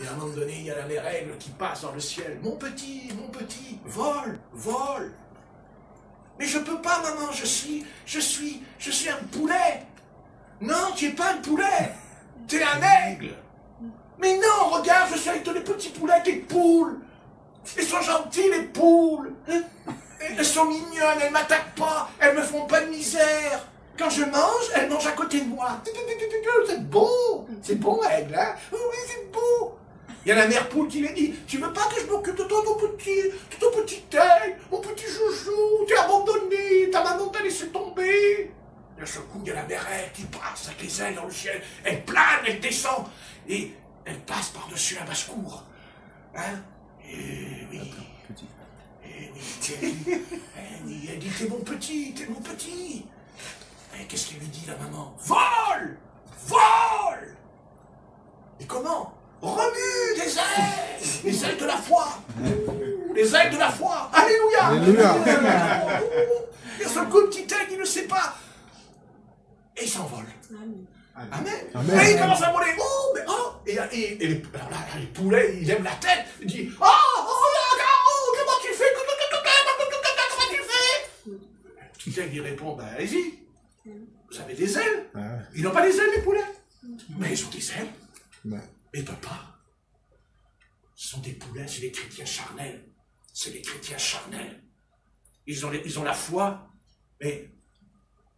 Et à un moment donné, il y a la mère aigle qui passe dans le ciel. Mon petit, vole, vole. Mais je peux pas, maman, je suis un poulet. Non, tu es pas un poulet. Tu es un aigle. Mais non, regarde, je suis avec tous les petits poulets, tes poules. Elles sont gentilles, les poules. Elles sont mignonnes, elles m'attaquent pas, elles me font pas de misère. Quand je mange, elles mangent à côté de moi. C'est bon, aigle, hein? Oui, c'est beau. Il y a la mère poule qui lui dit, tu veux pas que je m'occupe de toi, ton petit aigle, mon petit joujou, t'es abandonné, ta maman t'a laissé tomber. Et à ce coup, il y a la mère aigle qui passe avec les ailes dans le ciel, elle plane, elle descend, et elle passe par-dessus la basse-cour. Hein? Et oui. Et oui, elle dit, t'es mon petit. Et qu'est-ce qu'il lui dit, la maman? Vole! Vole! Et comment? Remue des ailes! Les ailes de la foi! Les ailes de la foi! Alléluia! Alléluia! Et sur le coup, le petit aigle, il ne sait pas. Et il s'envole. Amen. Amen. Et il commence à voler. Oh, mais oh! Et alors là, les poulets, ils lèvent la tête. Ils disent, oh, comment tu fais? Comment tu fais? Le petit aigle, il répond, ben allez-y. Vous avez des ailes? Ils n'ont pas des ailes, les poulets? Mais ils ont des ailes. Mais ils ne peuvent pas. Ce sont des poulets, c'est des chrétiens charnels. C'est des chrétiens charnels. Ils ont la foi, mais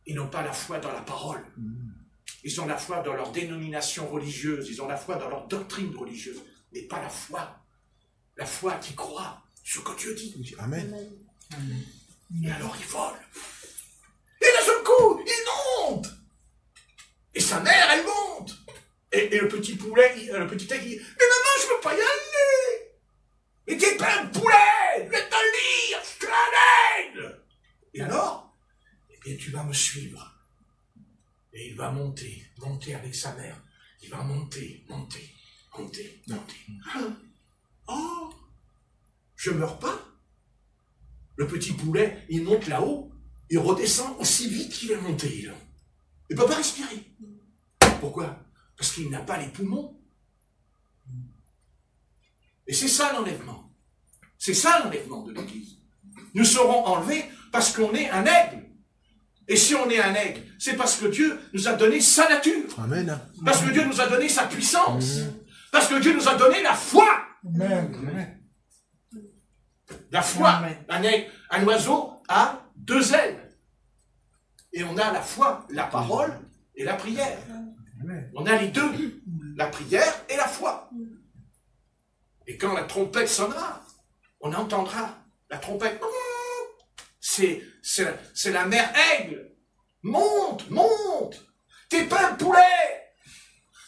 ils n'ont pas la foi dans la parole. Ils ont la foi dans leur dénomination religieuse. Ils ont la foi dans leur doctrine religieuse. Mais pas la foi. La foi qui croit sur ce que Dieu dit. Amen. Et alors ils volent. Et d'un seul coup, il monte. Et sa mère, elle monte. Et le petit poulet, le petit aigle, il dit, mais maman, je ne peux pas y aller. Mais t'es pas un poulet. Je vais te le dire, je suis un aigle. Et alors, eh bien, tu vas me suivre. Et il va monter avec sa mère. Il va monter. Oh, je meurs pas. Le petit poulet, il monte là-haut. Il redescend aussi vite qu'il est monté. Il ne peut pas respirer. Pourquoi? Parce qu'il n'a pas les poumons. Et c'est ça l'enlèvement. C'est ça l'enlèvement de l'Église. Nous serons enlevés parce qu'on est un aigle. Et si on est un aigle, c'est parce que Dieu nous a donné sa nature. Amen. Parce que Dieu nous a donné sa puissance. Parce que Dieu nous a donné la foi. Amen. La foi. Un aigle, un oiseau a 2 ailes. Et on a la foi, la parole et la prière. On a les 2. La prière et la foi. Et quand la trompette sonnera, on entendra la trompette. C'est la mère aigle. Monte. T'es pas un poulet.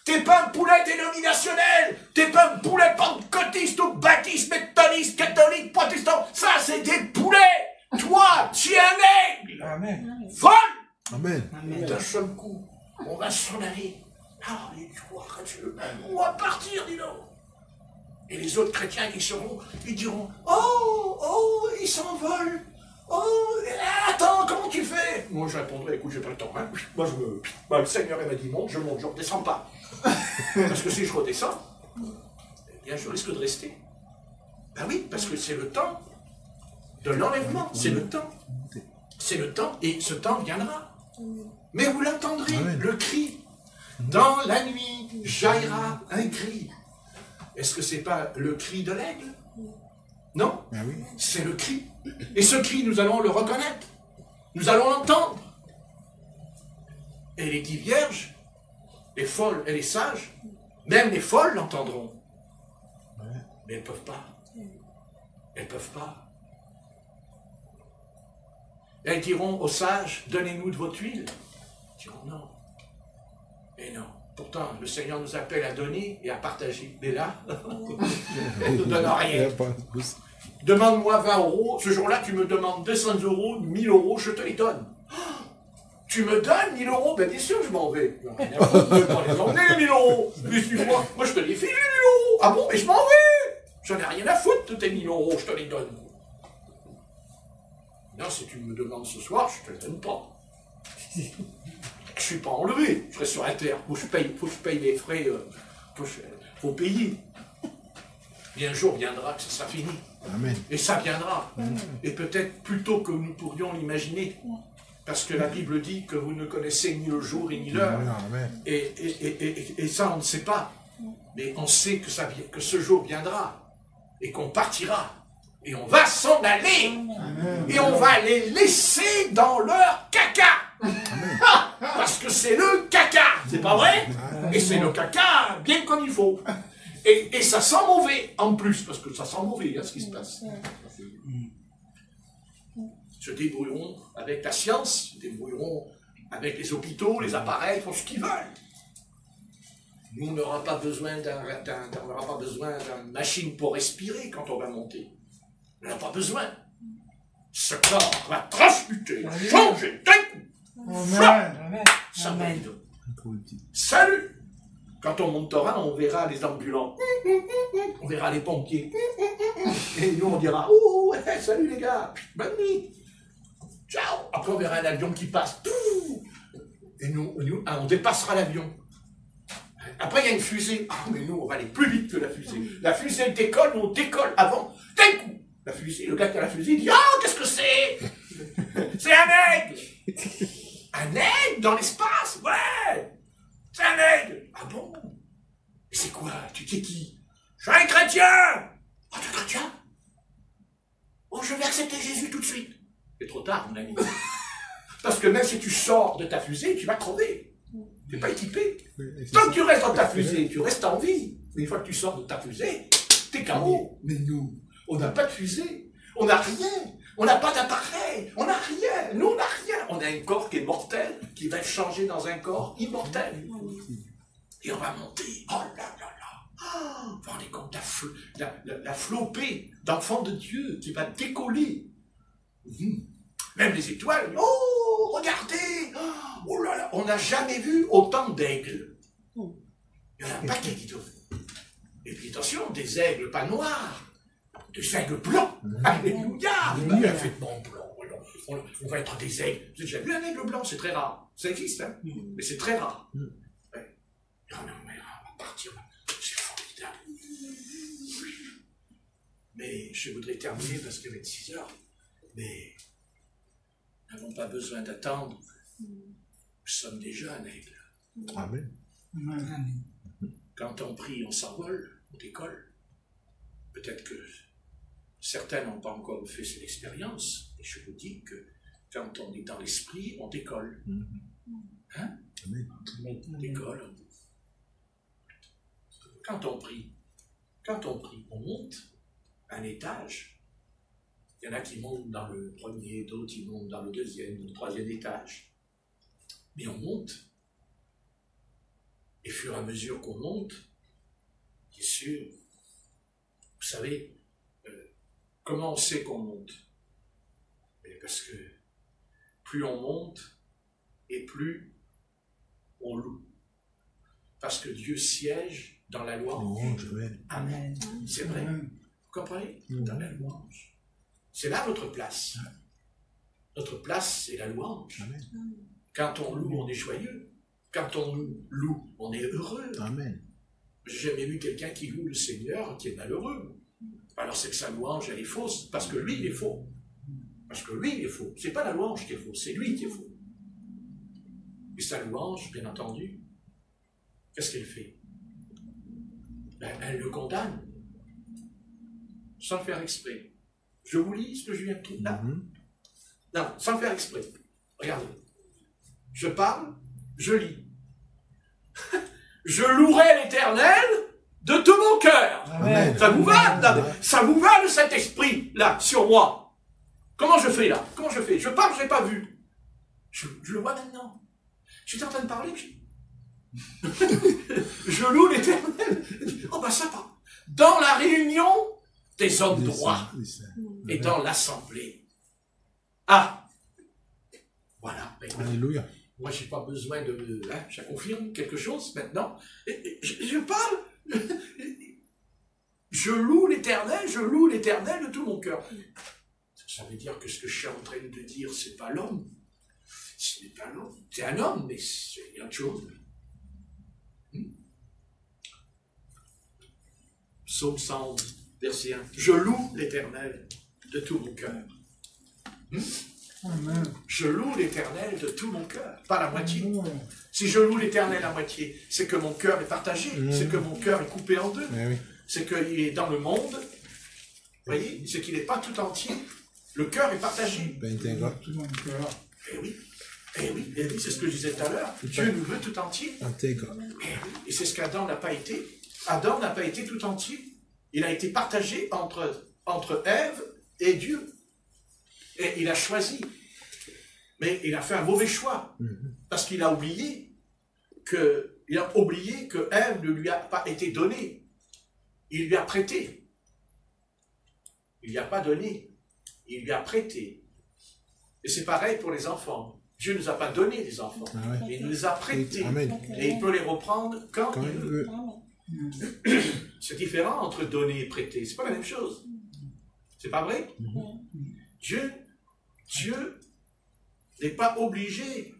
T'es pas un poulet dénominationnel. T'es pas un poulet pentecôtiste ou baptiste, méthodiste, catholique, protestant. Ça, c'est des poulets. Toi, tu es un aigle. Amen. Vole. Amen. Et d'un seul coup, on va s'en aller. Ah, on va partir, dis donc. Et les autres chrétiens qui seront, ils diront, oh, ils s'envolent. Oh, attends, comment tu fais? Moi, je répondrai, écoute, j'ai pas le temps. Hein. Moi, le Seigneur, il m'a dit, monte, je redescends pas. Parce que si je redescends, eh bien, je risque de rester. Ben oui, parce que c'est le temps de l'enlèvement. C'est le temps. C'est le temps, et ce temps viendra. Mais vous l'entendrez, le cri. Dans la nuit, jaillira un cri. Est-ce que c'est pas le cri de l'aigle? Non, c'est le cri. Et ce cri, nous allons le reconnaître. Nous allons l'entendre. Et les 10 vierges, les folles et les sages, même les folles l'entendront. Mais elles ne peuvent pas. Elles ne peuvent pas. Elles diront aux sages, donnez-nous de votre huile. Ils diront non. Et non. Pourtant, le Seigneur nous appelle à donner et à partager. Mais là, il ne nous donne rien. Demande-moi 20 €. Ce jour-là, tu me demandes 200 €, 1000 €, je te les donne. Oh, tu me donnes 1000 €? Ben bien sûr, je m'en vais. Je ne vais pas les emmener, les 1000 €. Mais suis-moi, moi je te les file, les 1000 €. Ah bon, mais je m'en vais. J'en ai rien à foutre de tes 1000 €, je te les donne. Non, si tu me demandes ce soir, je ne te les donne pas. Je ne suis pas enlevé, je serai sur la terre. Faut que je paye les frais, faut payer. Et un jour viendra que ce sera fini. Amen. Et ça viendra. Et peut-être plus tôt que nous pourrions l'imaginer. Parce que la Bible dit que vous ne connaissez ni le jour et ni l'heure. Et ça, on ne sait pas. Mais on sait que ce jour viendra. Et qu'on partira. Et on va s'en aller. Et on va les laisser dans leur caca. Parce que c'est le caca. C'est pas vrai? Et c'est le caca bien comme il faut. Et ça sent mauvais en plus. Parce que ça sent mauvais, ce qui se passe. Se débrouilleront avec la science, se débrouilleront avec les hôpitaux, les appareils, font ce qu'ils veulent. Nous, on n'aura pas besoin d'une machine pour respirer quand on va monter. On n'en a pas besoin. Ce corps va transmuter, changer d'un coup. Amen. Ça va être. Salut! Quand on montera, on verra les ambulants. On verra les pompiers. Et nous, on dira, oh, salut les gars, bonne nuit. Ciao! Après, on verra un avion qui passe. Et nous on dépassera l'avion. Après, il y a une fusée. Ah, mais nous, on va aller plus vite que la fusée. La fusée, elle décolle, nous, on décolle avant. D'un coup, la fusée, le gars qui a la fusée, il dit, ah, qu'est-ce que c'est? C'est un aigle! Un aigle dans l'espace? Ouais! C'est un aigle! Ah bon? Mais c'est quoi? Tu es qui? Je suis un chrétien! Oh, tu es chrétien? Oh, je vais accepter Jésus tout de suite. C'est trop tard, mon ami. Parce que même si tu sors de ta fusée, tu vas crever. Tu n'es pas équipé. Tant que tu restes dans ta fusée, tu restes en vie. Mais une fois que tu sors de ta fusée, t'es KO. Mais nous, on n'a pas de fusée. On n'a rien. On n'a pas d'appareil. On n'a rien. Nous, on n'a rien. On a un corps qui est mortel, qui va changer dans un corps immortel. Et on va monter. Oh là là là. Vous vous rendez compte, la flopée d'enfants de Dieu qui va décoller. Même les étoiles. Oh, regardez. Oh là là. On n'a jamais vu autant d'aigles. Il y en a un paquet qui tournent. Et puis attention, des aigles pas noirs. Des aigles blancs. Alléluia. Il a fait de bons blancs. On va être des aigles. Vous avez déjà vu un aigle blanc? C'est très rare. Ça existe, hein? Mais c'est très rare. Ouais. On va partir. C'est formidable. Mais je voudrais terminer parce qu'il est 6 heures. Mais nous n'avons pas besoin d'attendre. Nous sommes déjà un aigle. Amen. Quand on prie, on s'envole, on décolle. Peut-être que certains n'ont pas encore fait cette expérience. Et je vous dis que quand on est dans l'esprit, on décolle. Hein? On décolle. Quand on prie, on monte un étage. Il y en a qui montent dans le premier, d'autres qui montent dans le deuxième, le troisième étage. Mais on monte. Et au fur et à mesure qu'on monte, bien sûr, vous savez, comment on sait qu'on monte? Parce que plus on monte et plus on loue. Parce que Dieu siège dans la louange. Amen. C'est vrai. Vous comprenez? Dans la louange. C'est là votre place. Notre place, c'est la louange. Amen. Quand on loue, on est joyeux. Quand on loue, on est heureux. Amen. J'ai jamais vu quelqu'un qui loue le Seigneur qui est malheureux. Alors c'est que sa louange, elle est fausse, parce que lui, il est faux. Parce que lui, il est faux. C'est pas la louange qui est fausse, c'est lui qui est faux. Et sa louange, bien entendu, qu'est-ce qu'elle fait? Elle le condamne, sans le faire exprès. Je vous lis ce que je viens de trouver là. Non, sans le faire exprès. Regardez. Je parle, je lis. Je louerai l'Éternel de tout mon cœur. Amen. Ça vous va? Ça vous va le Saint-Esprit, là, sur moi? Comment je fais, là? Comment je fais? Je parle, je l'ai pas vu. Je le vois maintenant. Je suis en train de parler. Je loue l'Éternel. Oh, ben ça va. Dans la réunion des hommes droits et dans l'assemblée. Ah! Voilà. Alléluia. Moi, je n'ai pas besoin de... Hein, je confirme quelque chose maintenant. Je parle. Je loue l'Éternel de tout mon cœur. Ça veut dire que ce que je suis en train de dire, c'est pas l'homme. Ce n'est pas l'homme. C'est un homme, mais c'est autre chose. Psaume 111. verset 1. Je loue l'Éternel de tout mon cœur. Je loue l'Éternel de tout mon cœur, pas la moitié. Si je loue l'Éternel à moitié, c'est que mon cœur est partagé, c'est que mon cœur est coupé en deux, c'est qu'il est dans le monde, vous voyez, c'est qu'il n'est pas tout entier. Le cœur est partagé. Tout mon cœur. Eh oui, c'est ce que je disais tout à l'heure. Dieu nous veut tout entier. Intègre. Et c'est ce qu'Adam n'a pas été. Adam n'a pas été tout entier. Il a été partagé entre Ève et Dieu. Et il a choisi. Mais il a fait un mauvais choix. Parce qu'il a oublié que Ève ne lui a pas été donnée. Il lui a prêté. Il lui a pas donné. Il lui a prêté. Et c'est pareil pour les enfants. Dieu ne nous a pas donné des enfants. Il nous les a prêtés. Et il peut les reprendre quand il veut. C'est différent entre donner et prêter. C'est pas la même chose. C'est pas vrai? Dieu n'est pas obligé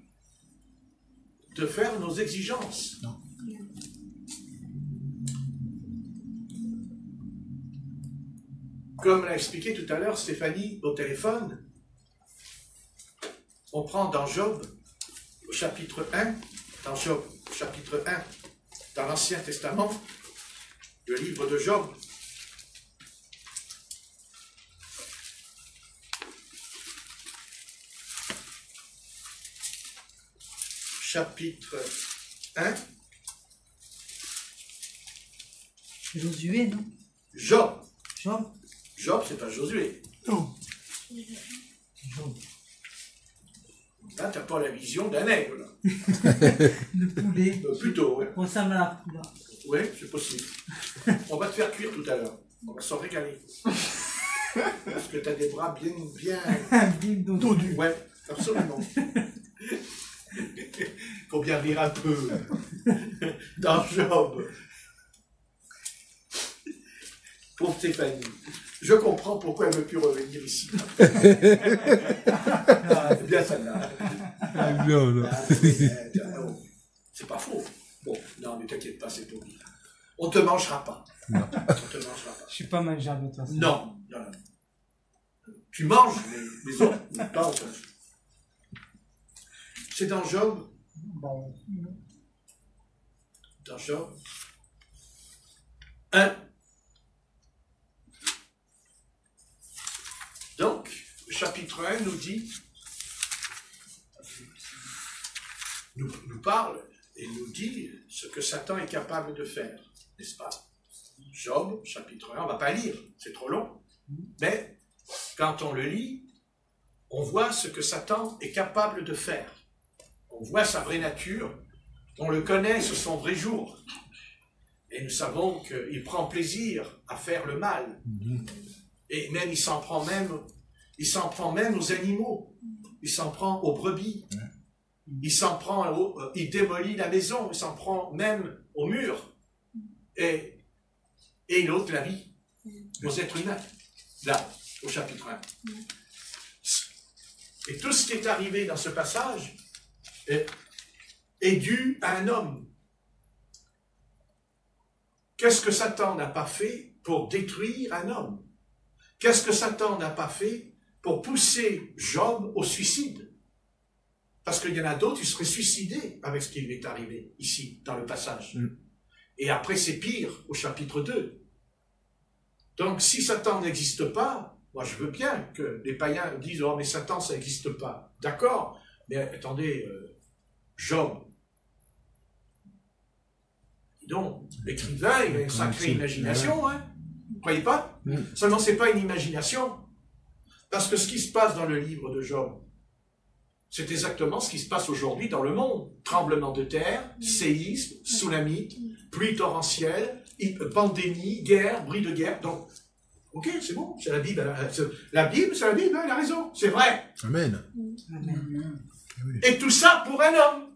de faire nos exigences. Non. Comme l'a expliqué tout à l'heure Stéphanie au téléphone, on prend dans Job, au chapitre 1, dans Job, chapitre 1, dans l'Ancien Testament, le livre de Job. Chapitre 1. Josué, non? Job. Job? Job, c'est pas Josué. Non. Job. Là, tu n'as pas la vision d'un aigle. Le poulet. Plutôt, oui. Ressemble à la poule. Oui, c'est possible. On va te faire cuire tout à l'heure. On va s'en régaler. Parce que tu as des bras bien... Bim dodu. Ouais, absolument. Faut bien rire un peu. Dans Job. Pour Stéphanie. Je comprends pourquoi elle ne veut plus revenir ici. Bien celle-là. C'est pas faux. Bon, non, ne t'inquiète pas, c'est pour dire. On ne te mangera pas. On te mangera pas. Je suis pas mangeable de toute façon. Non. Tu manges les autres, mais pas autant. C'est dans Job. Bon. Dans Job 1. Donc, le chapitre 1 nous dit, nous parle et nous dit ce que Satan est capable de faire, n'est-ce pas? Job, chapitre 1, on ne va pas lire, c'est trop long. Mais, quand on le lit, on voit ce que Satan est capable de faire. On voit sa vraie nature, on le connaît sur son vrai jour. Et nous savons qu'il prend plaisir à faire le mal. Et même, il s'en prend même aux animaux. Il s'en prend aux brebis. Il démolit la maison. Il s'en prend même au mur. Et il ôte la vie aux êtres humains. Là, au chapitre 1. Et tout ce qui est arrivé dans ce passage est dû à un homme. Qu'est-ce que Satan n'a pas fait pour détruire un homme? Qu'est-ce que Satan n'a pas fait pour pousser Job au suicide? Parce qu'il y en a d'autres qui seraient suicidés avec ce qui lui est arrivé, ici, dans le passage. Et après, c'est pire, au chapitre 2. Donc, si Satan n'existe pas, moi je veux bien que les païens disent « Oh, mais Satan, ça n'existe pas. » D'accord, mais attendez, Job, donc, l'écrivain, il a une sacrée imagination, hein? Vous croyez pas? Seulement, c'est pas une imagination. Parce que ce qui se passe dans le livre de Job, c'est exactement ce qui se passe aujourd'hui dans le monde. Tremblement de terre, séisme, tsunami, pluie torrentielle, pandémie, guerre, bruit de guerre. Donc, ok, c'est bon, c'est la Bible. La Bible, c'est la Bible, elle a raison, c'est vrai. Amen. Et tout ça pour un homme.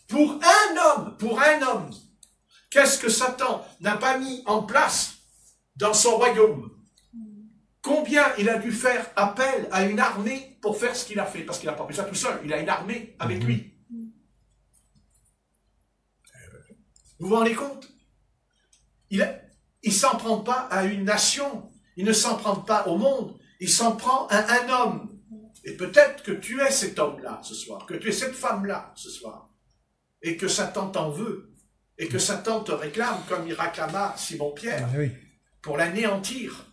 Pour un homme. Qu'est-ce que Satan n'a pas mis en place dans son royaume? Combien il a dû faire appel à une armée pour faire ce qu'il a fait? Parce qu'il n'a pas fait ça tout seul, il a une armée avec lui. Vous vous rendez compte? il ne s'en prend pas à une nation, il ne s'en prend pas au monde, il s'en prend à un homme. Et peut-être que tu es cet homme-là ce soir, que tu es cette femme-là ce soir, et que Satan t'en veut, et que Satan te réclame comme il réclama Simon-Pierre, pour l'anéantir.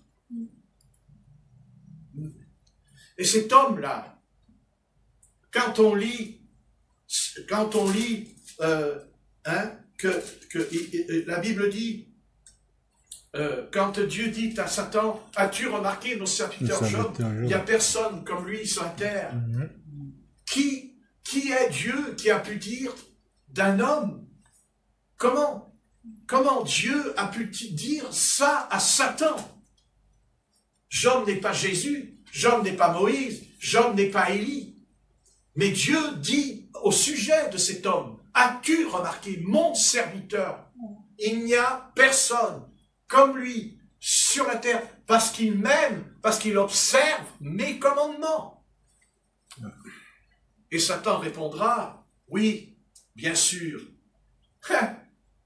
Et cet homme-là, quand on lit que la Bible dit, quand Dieu dit à Satan, as-tu remarqué nos serviteurs Job, il n'y a personne comme lui sur la terre. Qui est Dieu qui a pu dire d'un homme? Comment Dieu a pu dire ça à Satan? Job n'est pas Jésus, Job n'est pas Moïse, Job n'est pas Élie. Mais Dieu dit au sujet de cet homme, as-tu remarqué mon serviteur? Il n'y a personne comme lui sur la terre, parce qu'il m'aime, parce qu'il observe mes commandements. Et Satan répondra, oui, bien sûr.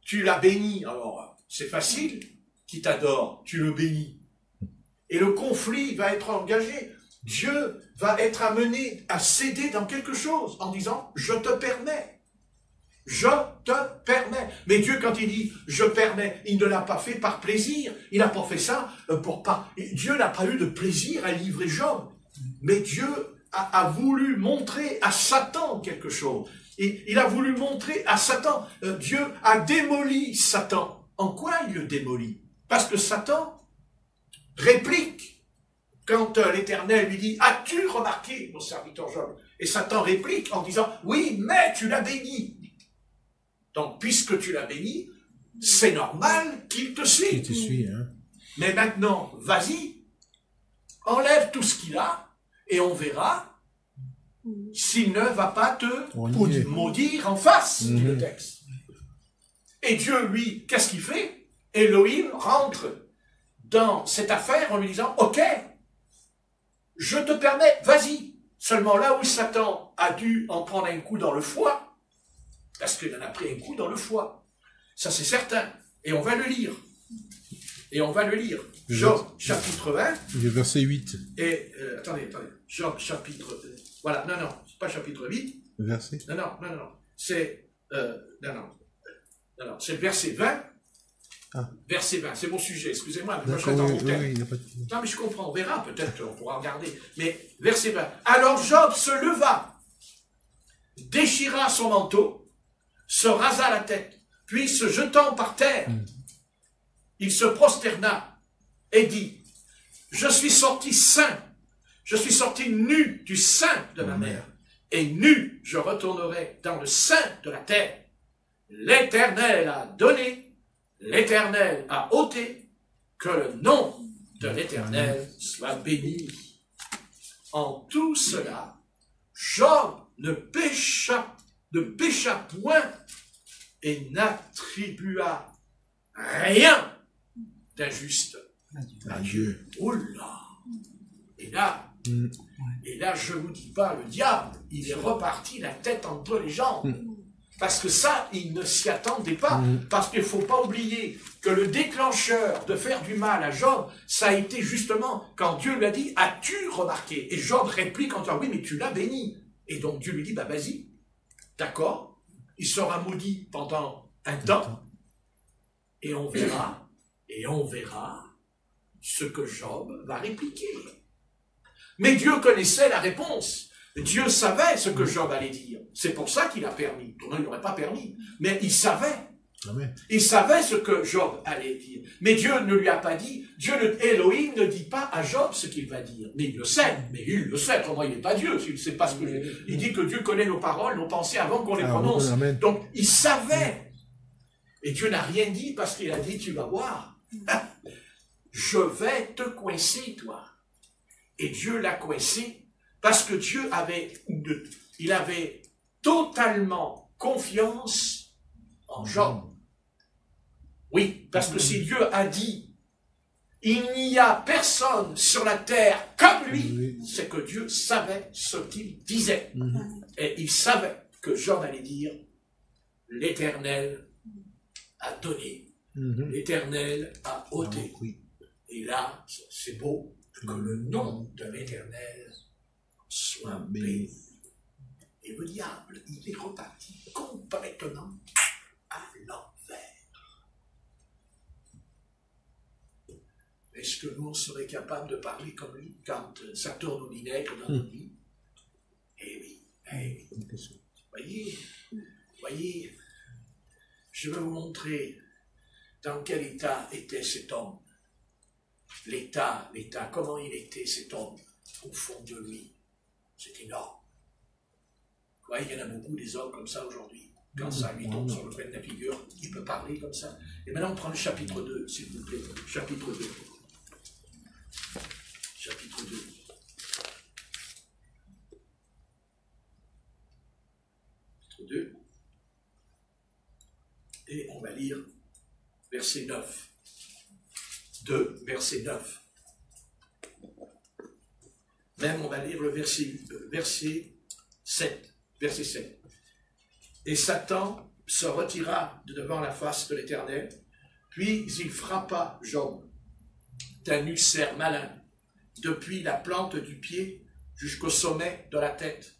Tu l'as béni, alors c'est facile, qui t'adore, tu le bénis. Et le conflit va être engagé. Dieu va être amené à céder dans quelque chose en disant, je te permets. Je te permets. Mais Dieu, quand il dit « je permets », il ne l'a pas fait par plaisir. Il n'a pas fait ça pour pas... Dieu n'a pas eu de plaisir à livrer Job. Mais Dieu a voulu montrer à Satan quelque chose. Et il a voulu montrer à Satan. Dieu a démoli Satan. En quoi il le démolit? Parce que Satan réplique. Quand l'Éternel lui dit « as-tu remarqué mon serviteur Job ?» Et Satan réplique en disant « oui, mais tu l'as béni. » Donc, puisque tu l'as béni, c'est normal qu'il te suive. Il te suit, hein. Mais maintenant, vas-y, enlève tout ce qu'il a, et on verra s'il ne va pas te maudire en face, dit le texte. Et Dieu, lui, qu'est-ce qu'il fait? Elohim rentre dans cette affaire en lui disant, ok, je te permets, vas-y. Seulement là où Satan a dû en prendre un coup dans le foie, parce qu'il en a pris un coup dans le foie. Ça, c'est certain. Et on va le lire. Job, chapitre 20. Le verset 8. Et, attendez. Job, chapitre... voilà, non, c'est pas chapitre 8. Le verset. Non. C'est... c'est le verset 20. Ah. Verset 20, c'est mon sujet, excusez-moi, mais moi je suis dans mon thème. Non, mais je comprends, on verra, peut-être, on pourra regarder. Mais, verset 20. Alors Job se leva, déchira son manteau, se rasa la tête, puis se jetant par terre, il se prosterna et dit, je suis sorti saint, je suis sorti nu du sein de ma mère, et nu je retournerai dans le sein de la terre. L'Éternel a donné, l'Éternel a ôté, que le nom de l'Éternel soit béni. En tout cela, Job ne pécha point et n'attribua rien d'injuste à Dieu. Oula! Et là, je vous dis pas, le diable, il est reparti la tête entre les jambes. Parce que ça, il ne s'y attendait pas. Parce qu'il ne faut pas oublier que le déclencheur de faire du mal à Job, ça a été justement quand Dieu lui a dit, as-tu remarqué? Et Job réplique en disant, oui, mais tu l'as béni. Et donc Dieu lui dit, bah vas-y, d'accord, il sera maudit pendant un temps, et on verra ce que Job va répliquer. Mais Dieu connaissait la réponse. Dieu savait ce que Job allait dire. C'est pour ça qu'il a permis. Non, il n'aurait pas permis. Mais il savait. Amen. Il savait ce que Job allait dire. Mais Dieu ne lui a pas dit. Elohim ne dit pas à Job ce qu'il va dire. Mais il le sait. Autrement, il n'est pas Dieu. Il ne sait pas ce que il dit que Dieu connaît nos paroles, nos pensées avant qu'on les prononce. Donc, il savait. Et Dieu n'a rien dit parce qu'il a dit, tu vas voir. Je vais te coincer, toi. Et Dieu l'a coincé. Parce que Dieu avait totalement confiance en Job. Oui, parce que si Dieu a dit, il n'y a personne sur la terre comme lui, c'est que Dieu savait ce qu'il disait. Et il savait que Job allait dire, l'Éternel a donné, L'Éternel a ôté. Oui. Et là, c'est beau que le nom de l'Éternel soit béni. Et le diable, il est reparti complètement à l'envers. Est-ce que nous, on serait capable de parler comme lui quand ça tourne au vinaigre dans nos vies? Eh oui, eh oui. Voyez, je vais vous montrer dans quel état était cet homme. L'état, comment il était cet homme au fond de lui. C'est énorme. Vous voyez, il y en a beaucoup des hommes comme ça aujourd'hui. Quand ça lui tombe sur le coin de la figure, il peut parler comme ça. Et maintenant, on prend le chapitre 2, s'il vous plaît. Chapitre 2. Chapitre 2. Chapitre 2. Et on va lire verset 9. 2, verset 9. Même on va lire le verset 7. Verset 7. Et Satan se retira de devant la face de l'Éternel, puis il frappa Job d'un ulcère malin, depuis la plante du pied jusqu'au sommet de la tête.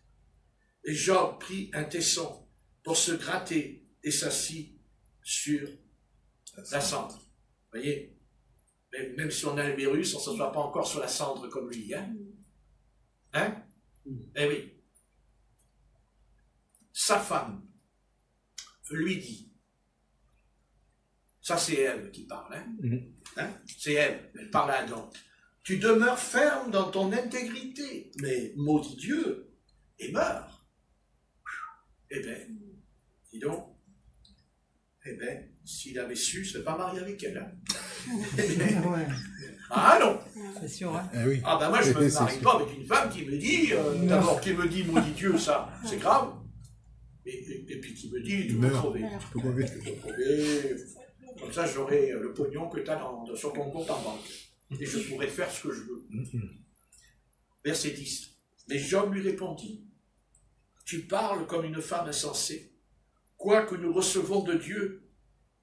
Et Job prit un tesson pour se gratter et s'assit sur la cendre. Vous voyez, même si on a le virus, on ne se voit pas encore sur la cendre comme lui. Hein? Eh oui. Sa femme lui dit, ça c'est Ève qui parle, c'est Ève, elle parle à Adam. Tu demeures ferme dans ton intégrité, mais maudit Dieu et meurs. Eh bien, dis donc, s'il avait su, il ne serait pas marié avec elle. Ouais. Ah non. C'est sûr, hein. Oui. Ah ben moi je ne me marie pas avec une femme qui me dit, d'abord qui me dit maudit Dieu, ça, c'est grave. Et puis qui me dit, tu peux crever. Tu peux crever. Comme ça j'aurai le pognon que tu as sur ton compte en banque. Et je pourrai faire ce que je veux. Verset 10. Mais Job lui répondit, tu parles comme une femme insensée. Quoique nous recevons de Dieu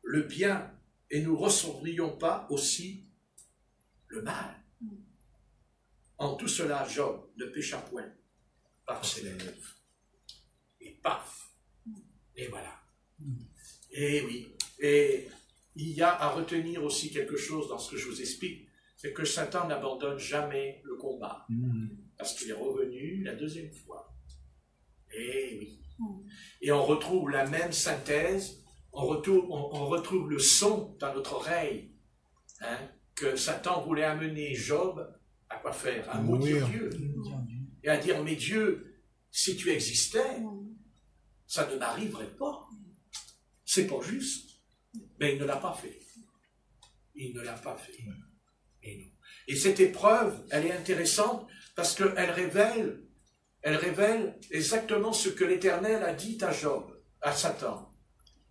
le bien et nous ne recevrions pas aussi le mal. En tout cela, Job ne pécha point par ses lèvres. Et paf. Et voilà. Et oui. Et il y a à retenir aussi quelque chose dans ce que je vous explique, c'est que Satan n'abandonne jamais le combat. Parce qu'il est revenu la deuxième fois. Et oui. Et on retrouve la même synthèse, on retrouve le son dans notre oreille, que Satan voulait amener Job à quoi faire? À maudire Dieu. Et à dire, mais Dieu, si tu existais, ça ne m'arriverait pas. C'est pas juste. Mais il ne l'a pas fait. Il ne l'a pas fait. Et, non. Et cette épreuve, elle est intéressante parce qu'elle révèle exactement ce que l'Éternel a dit à Job, à Satan.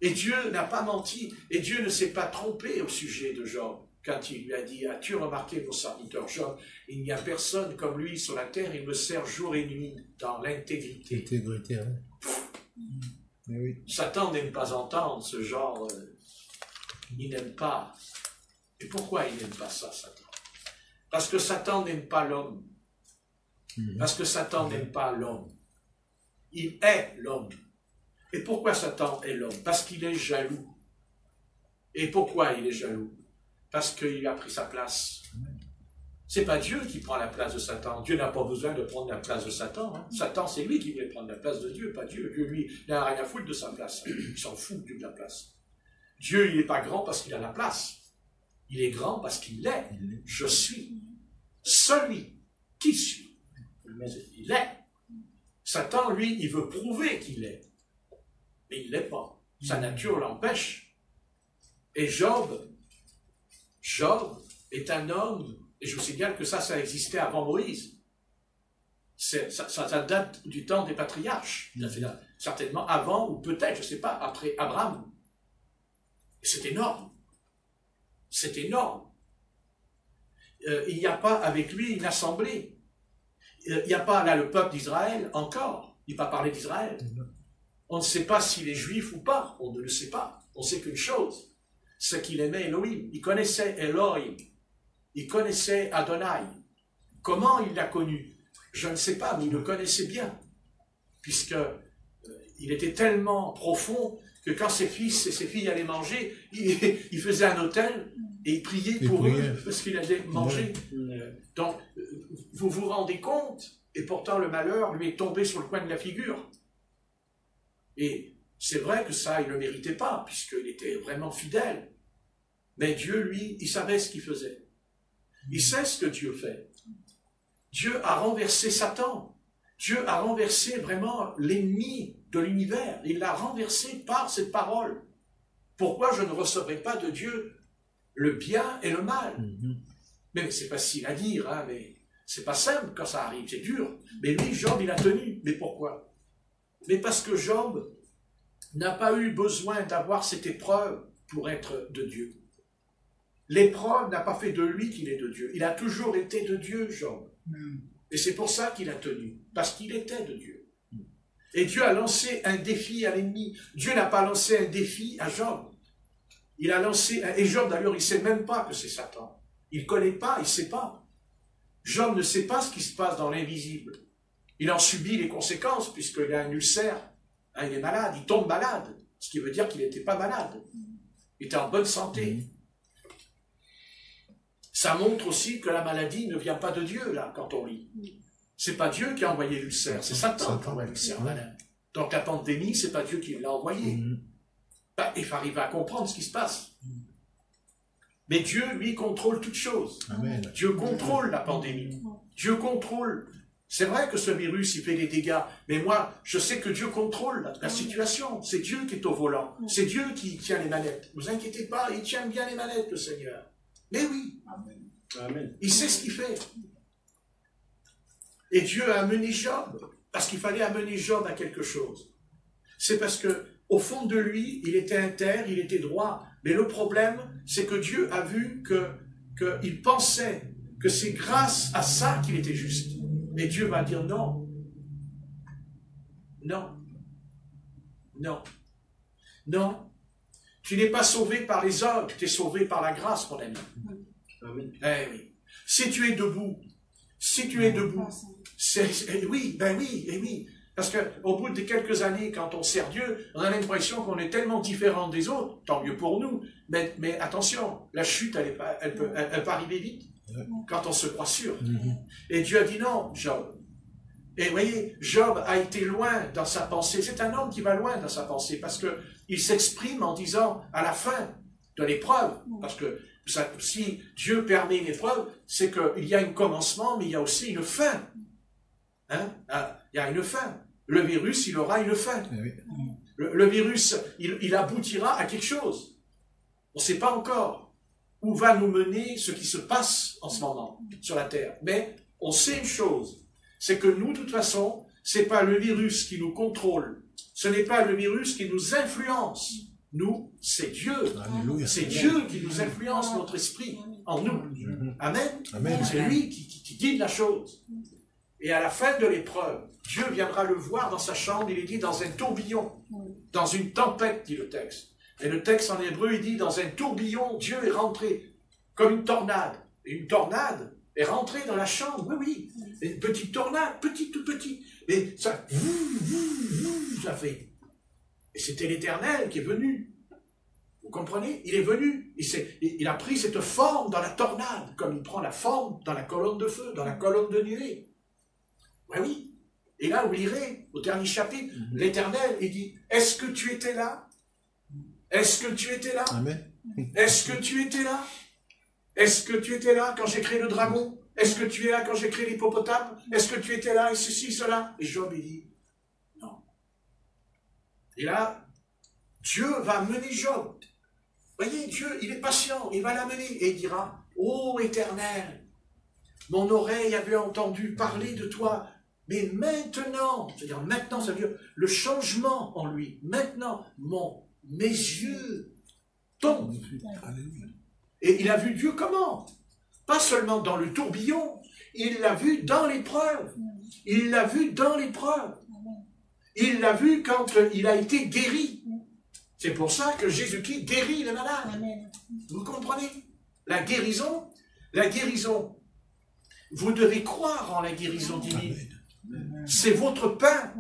Et Dieu n'a pas menti, et Dieu ne s'est pas trompé au sujet de Job, quand il lui a dit, as-tu remarqué mon serviteur Job, il n'y a personne comme lui sur la terre, il me sert jour et nuit dans l'intégrité. L'intégrité, oui. Satan n'aime pas entendre ce genre, il n'aime pas. Et pourquoi il n'aime pas ça, Satan? Parce que Satan n'aime pas l'homme. Parce que Satan n'aime pas l'homme. Il est l'homme. Et pourquoi Satan est l'homme? Parce qu'il est jaloux. Et pourquoi il est jaloux? Parce qu'il a pris sa place. C'est pas Dieu qui prend la place de Satan. Dieu n'a pas besoin de prendre la place de Satan. Satan, c'est lui qui voulait prendre la place de Dieu, pas Dieu. Dieu, lui, il n'a rien à foutre de sa place. Il s'en fout, Dieu, de la place. Dieu, il n'est pas grand parce qu'il a la place. Il est grand parce qu'il l'est. Je suis celui qui suis. Il est. Satan, lui, il veut prouver qu'il est. Mais il ne l'est pas. Sa nature l'empêche. Et Job est un homme, et je vous signale que ça existait avant Moïse. Ça date du temps des patriarches. Certainement avant, ou peut-être, je ne sais pas, après Abraham. Et c'est énorme. C'est énorme. Il n'y a pas avec lui une assemblée. Il n'y a pas là le peuple d'Israël encore. Il va parler d'Israël. On ne sait pas s'il est juif ou pas. On ne le sait pas. On sait qu'une chose, c'est qu'il aimait Elohim. Il connaissait Elohim. Il connaissait Adonai. Comment il l'a connu? Je ne sais pas, mais il le connaissait bien. Puisqu'il était tellement profond que quand ses fils et ses filles allaient manger, il faisait un autel et il priait pour eux parce qu'il allait manger. Donc, vous vous rendez compte? Et pourtant, le malheur lui est tombé sur le coin de la figure. Et c'est vrai que ça, il ne le méritait pas, puisqu'il était vraiment fidèle. Mais Dieu, lui, il savait ce qu'il faisait. Il sait ce que Dieu fait. Dieu a renversé Satan. Dieu a renversé vraiment l'ennemi de l'univers. Il l'a renversé par cette parole. Pourquoi je ne recevrai pas de Dieu le bien et le mal? Mais c'est facile à dire, hein, mais c'est pas simple quand ça arrive, c'est dur. Mais lui, Job, il a tenu. Mais pourquoi? Mais parce que Job n'a pas eu besoin d'avoir cette épreuve pour être de Dieu. L'épreuve n'a pas fait de lui qu'il est de Dieu. Il a toujours été de Dieu, Job. Et c'est pour ça qu'il a tenu, parce qu'il était de Dieu. Et Dieu a lancé un défi à l'ennemi. Dieu n'a pas lancé un défi à Job. Il a lancé, et Job d'ailleurs, il ne sait même pas que c'est Satan. Il ne connaît pas, il ne sait pas. Job ne sait pas ce qui se passe dans l'invisible. Il en subit les conséquences, puisqu'il a un ulcère. Hein, il est malade, il tombe malade. Ce qui veut dire qu'il n'était pas malade. Il était en bonne santé. Ça montre aussi que la maladie ne vient pas de Dieu, là, quand on lit. C'est pas Dieu qui a envoyé l'ulcère, c'est Satan qui a envoyé l'ulcère malade. Donc la pandémie, c'est pas Dieu qui l'a envoyé. Ben, il faut arriver à comprendre ce qui se passe. Mais Dieu, lui, contrôle toutes choses. Amen. Dieu contrôle la pandémie. Dieu contrôle. C'est vrai que ce virus, il fait des dégâts. Mais moi, je sais que Dieu contrôle la situation. C'est Dieu qui est au volant. C'est Dieu qui tient les manettes. Ne vous inquiétez pas, il tient bien les manettes, le Seigneur. Mais oui. Amen. Il sait ce qu'il fait. Et Dieu a amené Job, parce qu'il fallait amener Job à quelque chose. C'est parce que, au fond de lui, il était intègre, il était droit. Mais le problème, c'est que Dieu a vu qu'il pensait que c'est grâce à ça qu'il était juste. Et Dieu va dire non. Non. Non. Non. Tu n'es pas sauvé par les hommes, tu es sauvé par la grâce, mon ami. Amen. Eh oui. Si tu es debout, oui, eh oui. Parce qu'au bout de quelques années, quand on sert Dieu, on a l'impression qu'on est tellement différent des autres, tant mieux pour nous. Mais attention, la chute, elle peut arriver vite, quand on se croit sûr. Et Dieu a dit non, Job. Et vous voyez, Job a été loin dans sa pensée. C'est un homme qui va loin dans sa pensée, parce qu'il s'exprime en disant, à la fin de l'épreuve, parce que si Dieu permet une épreuve, c'est qu'il y a un commencement, mais il y a aussi une fin. Hein? Il y a une fin. Le virus, il aura une fin. Le virus, il aboutira à quelque chose. On ne sait pas encore où va nous mener ce qui se passe en ce moment sur la Terre. Mais on sait une chose, c'est que nous, de toute façon, ce n'est pas le virus qui nous contrôle. Ce n'est pas le virus qui nous influence. Nous, c'est Dieu. C'est Dieu qui nous influence notre esprit en nous. Amen. Amen. C'est lui qui guide la chose. Et à la fin de l'épreuve, Dieu viendra le voir dans sa chambre, il est dit dans un tourbillon, dans une tempête, dit le texte. Et le texte en hébreu, il dit dans un tourbillon, Dieu est rentré comme une tornade. Et une tornade est rentrée dans la chambre, oui. Et une petite tornade, tout petit. Et ça fait. Et c'était l'Éternel qui est venu. Vous comprenez? Il est venu. Il a pris cette forme dans la tornade, comme il prend la forme dans la colonne de feu, dans la colonne de nuée. Oui. Et là, vous lirez, au dernier chapitre, l'Éternel, il dit, est-ce que tu étais là? Est-ce que tu étais là? Amen. Est-ce que tu étais là? Est-ce que tu étais là quand j'ai créé le dragon? Est-ce que tu es là quand j'ai créé l'hippopotame? Est-ce que tu étais là et ceci, cela? Et Job, il dit, non. Et là, Dieu va mener Job. Voyez, Dieu, il est patient, il va l'amener et il dira, ô Éternel, mon oreille avait entendu parler de toi, mais maintenant, c'est-à-dire maintenant, ça veut dire le changement en lui, maintenant, mes yeux tombent. Et il a vu Dieu comment? Pas seulement dans le tourbillon, il l'a vu dans l'épreuve. Il l'a vu dans l'épreuve. Il l'a vu quand il a été guéri. C'est pour ça que Jésus-Christ guérit les malades. Amen. Vous comprenez? La guérison, vous devez croire en la guérison divine. C'est votre pain.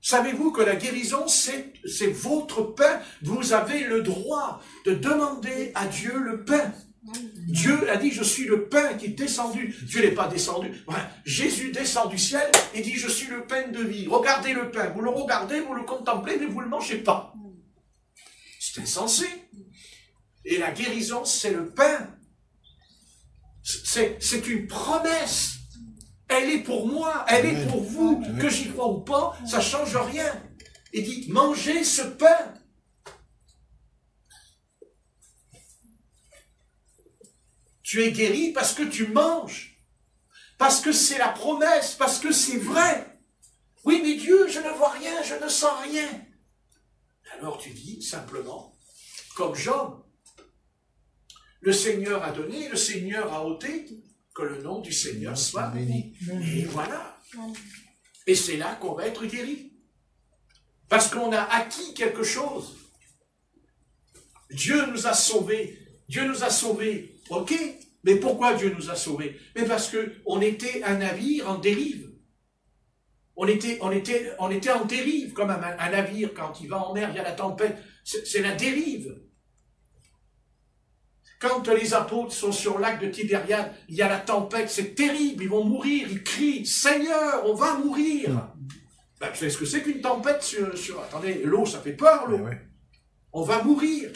Savez-vous que la guérison, c'est votre pain? Vous avez le droit de demander à Dieu le pain. Dieu a dit, je suis le pain qui est descendu. Dieu n'est pas descendu. Voilà. Jésus descend du ciel et dit, je suis le pain de vie. Regardez le pain. Vous le regardez, vous le contemplez, mais vous ne le mangez pas. C'est insensé. Et la guérison, c'est le pain. C'est une promesse. Elle est pour moi, elle est pour vous. Que j'y crois ou pas, ça ne change rien. Il dit, mangez ce pain. Tu es guéri parce que tu manges. Parce que c'est la promesse, parce que c'est vrai. Oui, mais Dieu, je ne vois rien, je ne sens rien. Alors tu dis simplement, comme Job, le Seigneur a donné, le Seigneur a ôté, que le nom du Seigneur soit béni. Et voilà. Et c'est là qu'on va être guéri. Parce qu'on a acquis quelque chose. Dieu nous a sauvés. Dieu nous a sauvés. Ok, mais pourquoi Dieu nous a sauvés? Mais parce qu'on était un navire en dérive. On était en dérive, comme un navire, quand il va en mer, il y a la tempête. C'est la dérive. Quand les apôtres sont sur le lac de Tibériade, il y a la tempête, c'est terrible, ils vont mourir, ils crient, Seigneur, on va mourir. Ben, vous savez ce que c'est qu'une tempête attendez, l'eau, ça fait peur, l'eau. Ouais. On va mourir.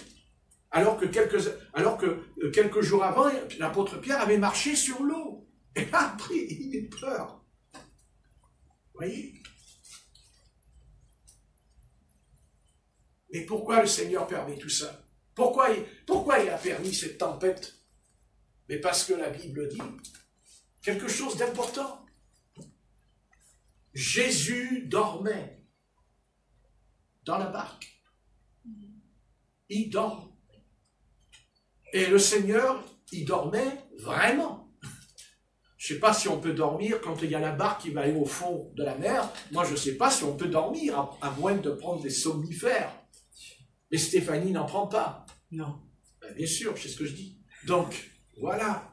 Alors que quelques jours avant, l'apôtre Pierre avait marché sur l'eau. Et là, après, il a peur. Vous voyez? Mais pourquoi le Seigneur permet tout ça? Pourquoi il a permis cette tempête? Mais parce que la Bible dit quelque chose d'important. Jésus dormait dans la barque. Il dort. Et le Seigneur, il dormait vraiment. Je ne sais pas si on peut dormir quand il y a la barque qui va aller au fond de la mer. Moi, je ne sais pas si on peut dormir, à moins de prendre des somnifères. Mais Stéphanie n'en prend pas. Non. Ben, bien sûr, c'est ce que je dis. Donc, voilà.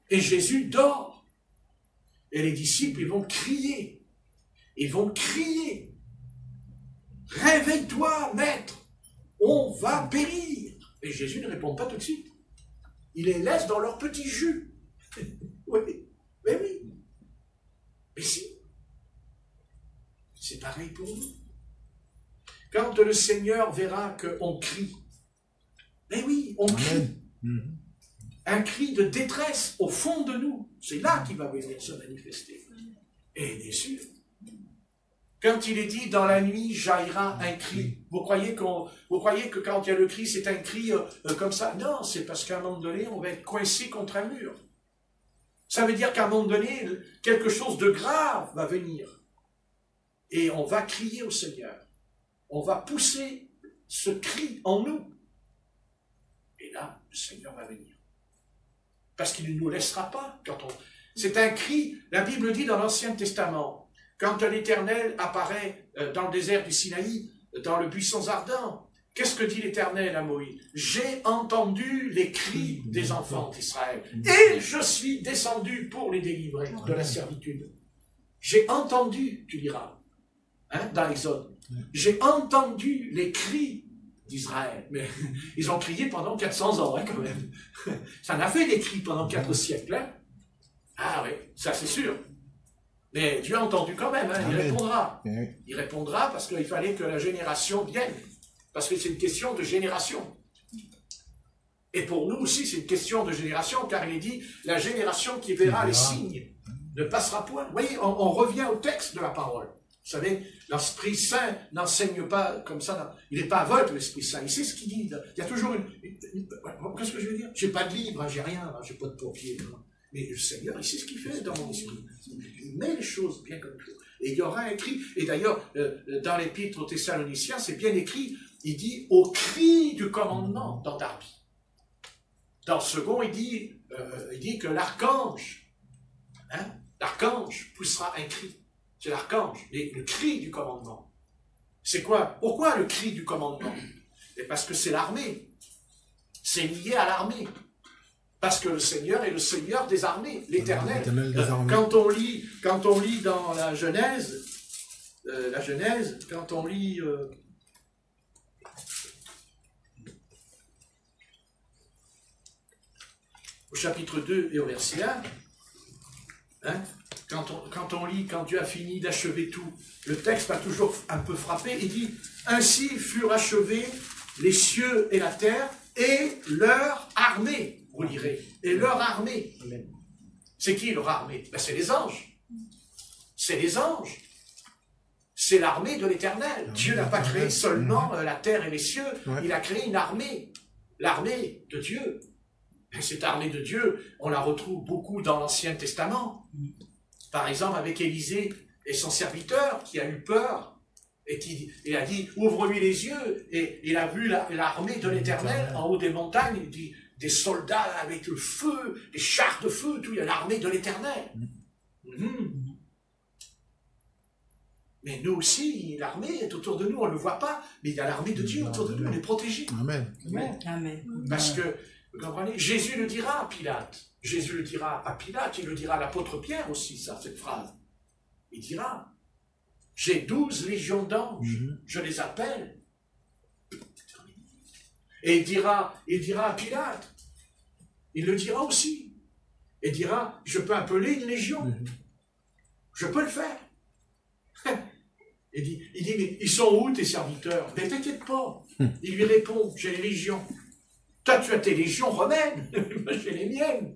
Et Jésus dort. Et les disciples, ils vont crier. Ils vont crier. Réveille-toi, maître. On va périr. Et Jésus ne répond pas tout de suite. Il les laisse dans leur petit jus. Oui, mais oui. Mais si. C'est pareil pour nous. Quand le Seigneur verra qu'on crie, mais oui, on crie. Un cri de détresse au fond de nous. C'est là qu'il va venir se manifester. Et bien sûr, quand il est dit dans la nuit jaillira un cri, vous croyez que quand il y a le cri, c'est un cri comme ça? Non, c'est parce qu'à un moment donné, on va être coincé contre un mur. Ça veut dire qu'à un moment donné, quelque chose de grave va venir. Et on va crier au Seigneur. On va pousser ce cri en nous. Et là, le Seigneur va venir. Parce qu'il ne nous laissera pas. C'est un cri, la Bible dit dans l'Ancien Testament, quand l'Éternel apparaît dans le désert du Sinaï, dans le buisson ardent, qu'est-ce que dit l'Éternel à Moïse? J'ai entendu les cris des enfants d'Israël, et je suis descendu pour les délivrer de la servitude. J'ai entendu, tu diras, dans l'Exode, j'ai entendu les cris d'Israël. Mais ils ont crié pendant 400 ans, quand même. Ça en a fait des cris pendant 4 siècles. Hein? Ah oui, ça c'est sûr. Mais Dieu a entendu quand même, il répondra. Il répondra parce qu'il fallait que la génération vienne. Parce que c'est une question de génération. Et pour nous aussi, c'est une question de génération, car il est dit, la génération qui verra les signes ne passera point. Vous voyez, on revient au texte de la parole. Vous savez, l'Esprit Saint n'enseigne pas comme ça. Il n'est pas aveugle, l'Esprit Saint. Il sait ce qu'il dit. Il y a toujours qu'est-ce que je veux dire? J'ai pas de livre, j'ai rien, j'ai pas de papier. Mais le Seigneur, il sait ce qu'il fait dans mon esprit. Il met les choses bien comme il faut. Et il y aura un cri. Et d'ailleurs, dans l'Épître aux Thessaloniciens, c'est bien écrit. Il dit au cri du commandement dans Darby. Dans le second, il dit que l'archange, l'archange poussera un cri. C'est l'archange, le cri du commandement. C'est quoi? Pourquoi le cri du commandement? Et parce que c'est l'armée. C'est lié à l'armée. Parce que le Seigneur est le Seigneur des armées, l'Éternel. Quand on lit dans la Genèse, quand on lit au chapitre 2 et au verset 1, hein, quand on lit, quand Dieu a fini d'achever tout, le texte m'a toujours un peu frappé, il dit « Ainsi furent achevés les cieux et la terre et leur armée ». Vous lirez. Et leur armée. C'est qui leur armée? Ben, c'est les anges. C'est les anges. C'est l'armée de l'Éternel. Dieu n'a pas créé seulement la terre et les cieux, il a créé une armée. L'armée de Dieu. Et cette armée de Dieu, on la retrouve beaucoup dans l'Ancien Testament. Par exemple, avec Élisée et son serviteur qui a eu peur et qui a dit « Ouvre-lui les yeux » et il a vu l'armée de l'Éternel en haut des montagnes. Il dit des soldats avec le feu, des chars de feu, tout, il y a l'armée de l'Éternel. Mais nous aussi, l'armée est autour de nous, on ne le voit pas, mais il y a l'armée de Dieu autour de nous, on est protégés. Amen. Amen. Parce que, vous comprenez, Jésus le dira à Pilate. Jésus le dira à Pilate, il le dira à l'apôtre Pierre aussi, ça, cette phrase. Il dira, j'ai 12 légions d'anges, je les appelle. Et il dira à Pilate, il le dira aussi, et dira, je peux appeler une légion, je peux le faire. Il dit, mais ils sont où tes serviteurs? Mais t'inquiète pas, il lui répond, j'ai les légions. Toi tu as tes légions romaines, moi j'ai les miennes.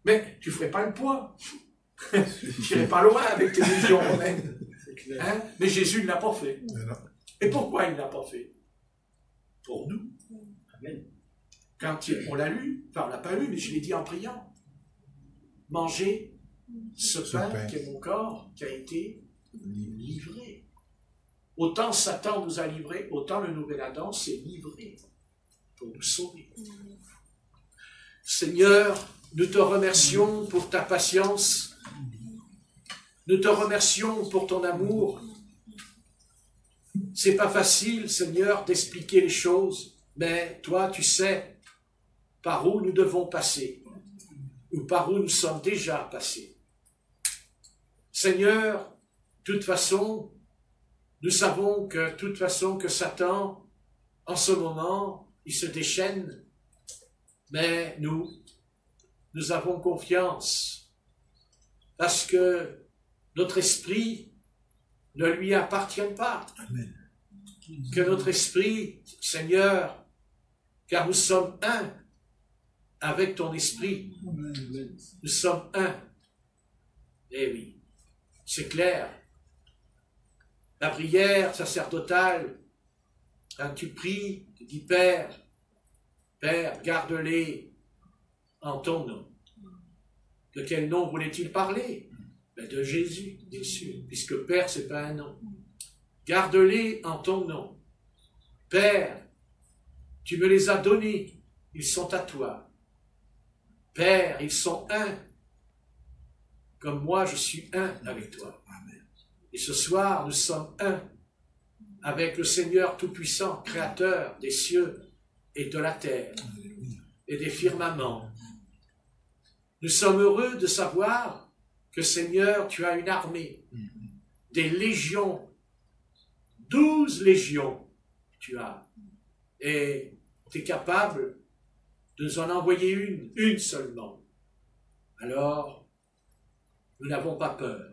Mais tu ne ferais pas le poids, tu n'irais pas loin avec tes légions romaines. Hein? Mais Jésus ne l'a pas fait. Et pourquoi il ne l'a pas fait? Pour nous. Amen. Quand on l'a lu, enfin on ne l'a pas lu, mais je l'ai dit en priant. Mangez ce pain qui est mon corps, qui a été livré. Autant Satan nous a livrés, autant le nouvel Adam s'est livré pour nous sauver. Seigneur, nous te remercions pour ta patience. Nous te remercions pour ton amour. C'est pas facile, Seigneur, d'expliquer les choses, mais toi, tu sais par où nous devons passer, ou par où nous sommes déjà passés. Seigneur, de toute façon, nous savons que, de toute façon, que Satan, en ce moment, il se déchaîne, mais nous avons confiance, parce que notre esprit ne lui appartient pas. Amen. Que notre esprit, Seigneur, car nous sommes un avec ton esprit. Amen. Nous sommes un. Eh oui, c'est clair. La prière sacerdotale, quand tu pries, tu dis Père, Père, garde-les en ton nom. De quel nom voulait-il parler? Ben de Jésus, bien sûr, puisque Père, c'est pas un nom. Garde-les en ton nom. Père, tu me les as donnés, ils sont à toi. Père, ils sont un, comme moi je suis un avec toi. Et ce soir, nous sommes un avec le Seigneur Tout-Puissant, Créateur des cieux et de la terre et des firmaments. Nous sommes heureux de savoir que, Seigneur, tu as une armée, des légions, 12 légions tu as, et tu es capable de nous en envoyer une seulement. Alors, nous n'avons pas peur.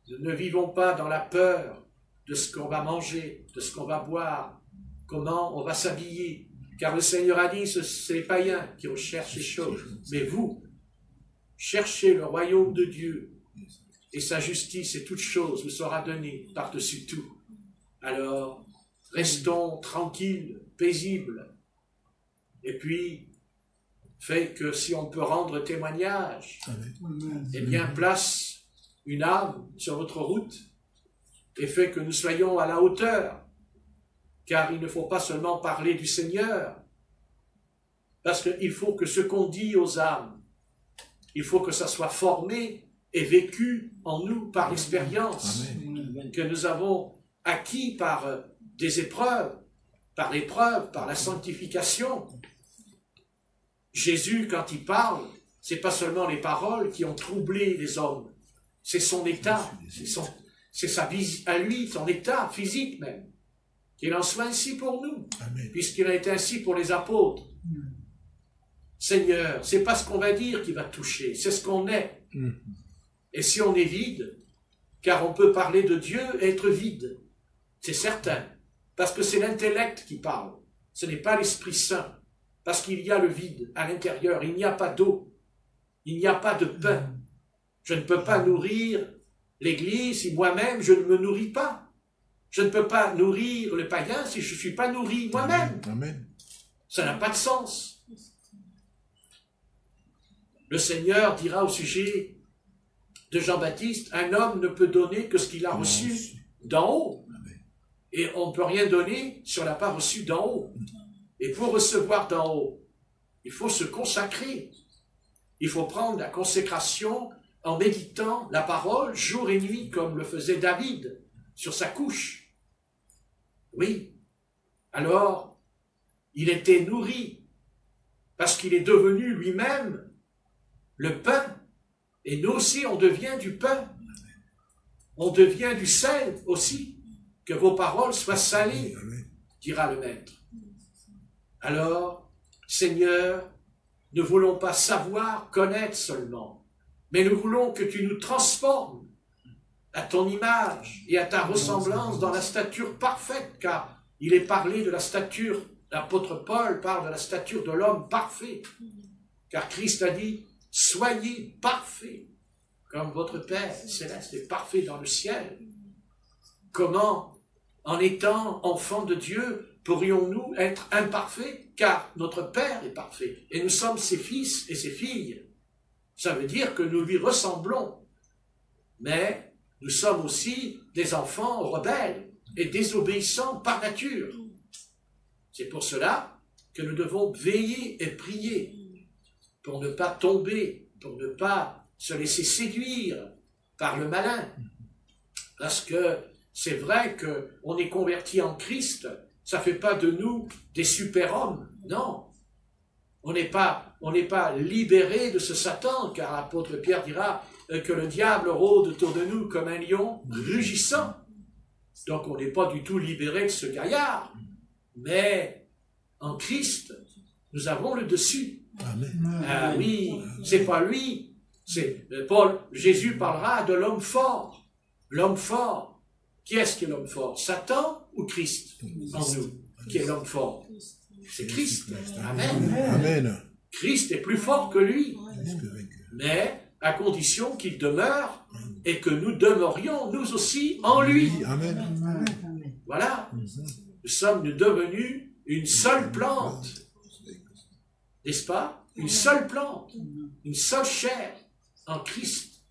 Nous ne vivons pas dans la peur de ce qu'on va manger, de ce qu'on va boire, comment on va s'habiller, car le Seigneur a dit, c'est les païens qui recherchent ces choses, mais vous, cherchez le royaume de Dieu, et sa justice et toute chose vous sera donnée par-dessus tout. Alors, restons tranquilles, paisibles, et puis, fait que si on peut rendre témoignage, eh bien, place une âme sur votre route, et fait que nous soyons à la hauteur, car il ne faut pas seulement parler du Seigneur, parce qu'il faut que ce qu'on dit aux âmes, il faut que ça soit formé et vécu en nous par l'expérience que nous avons acquis par des épreuves, par l'épreuve, par la sanctification. Jésus, quand il parle, c'est pas seulement les paroles qui ont troublé les hommes, c'est son état, c'est sa vie à lui, son état physique même. Qu'il en soit ainsi pour nous, puisqu'il a été ainsi pour les apôtres. Seigneur, c'est pas ce qu'on va dire qui va toucher, c'est ce qu'on est. Et si on est vide, car on peut parler de Dieu et être vide, c'est certain, parce que c'est l'intellect qui parle, ce n'est pas l'Esprit Saint, parce qu'il y a le vide à l'intérieur, il n'y a pas d'eau, il n'y a pas de pain. Je ne peux pas nourrir l'Église si moi-même je ne me nourris pas. Je ne peux pas nourrir le païen si je ne suis pas nourri moi-même. Ça n'a pas de sens. Le Seigneur dira au sujet de Jean-Baptiste, un homme ne peut donner que ce qu'il a reçu d'en haut. Et on ne peut rien donner si on n'a pas reçu d'en haut. Et pour recevoir d'en haut, il faut se consacrer. Il faut prendre la consécration en méditant la parole jour et nuit, comme le faisait David sur sa couche. Oui. Alors, il était nourri, parce qu'il est devenu lui-même le pain. Et nous aussi, on devient du pain. On devient du sel aussi. Que vos paroles soient salées, dira le Maître. Alors, Seigneur, ne voulons pas savoir, connaître seulement, mais nous voulons que tu nous transformes à ton image et à ta ressemblance dans la stature parfaite, car il est parlé de la stature, l'apôtre Paul parle de la stature de l'homme parfait, car Christ a dit, soyez parfaits, comme votre Père céleste est parfait dans le ciel. Comment, en étant enfants de Dieu, pourrions-nous être imparfaits, car notre Père est parfait, et nous sommes ses fils et ses filles. Ça veut dire que nous lui ressemblons, mais nous sommes aussi des enfants rebelles et désobéissants par nature. C'est pour cela que nous devons veiller et prier, pour ne pas tomber, pour ne pas se laisser séduire par le malin, parce que c'est vrai qu'on est converti en Christ, ça ne fait pas de nous des super-hommes, non. On n'est pas libéré de ce Satan, car l'apôtre Pierre dira que le diable rôde autour de nous comme un lion rugissant. Donc on n'est pas du tout libéré de ce gaillard, mais en Christ, nous avons le dessus. Amen. Ah oui, c'est pas lui, c'est Jésus parlera de l'homme fort. L'homme fort. Qui est-ce qui est l'homme fort? Satan ou Christ en nous? Qui est l'homme fort? C'est Christ. Amen. Amen. Christ est plus fort que lui. Mais à condition qu'il demeure et que nous demeurions, nous aussi, en lui. Amen. Voilà. Nous sommes devenus une seule plante. N'est-ce pas? Une seule plante. Une seule chair en Christ.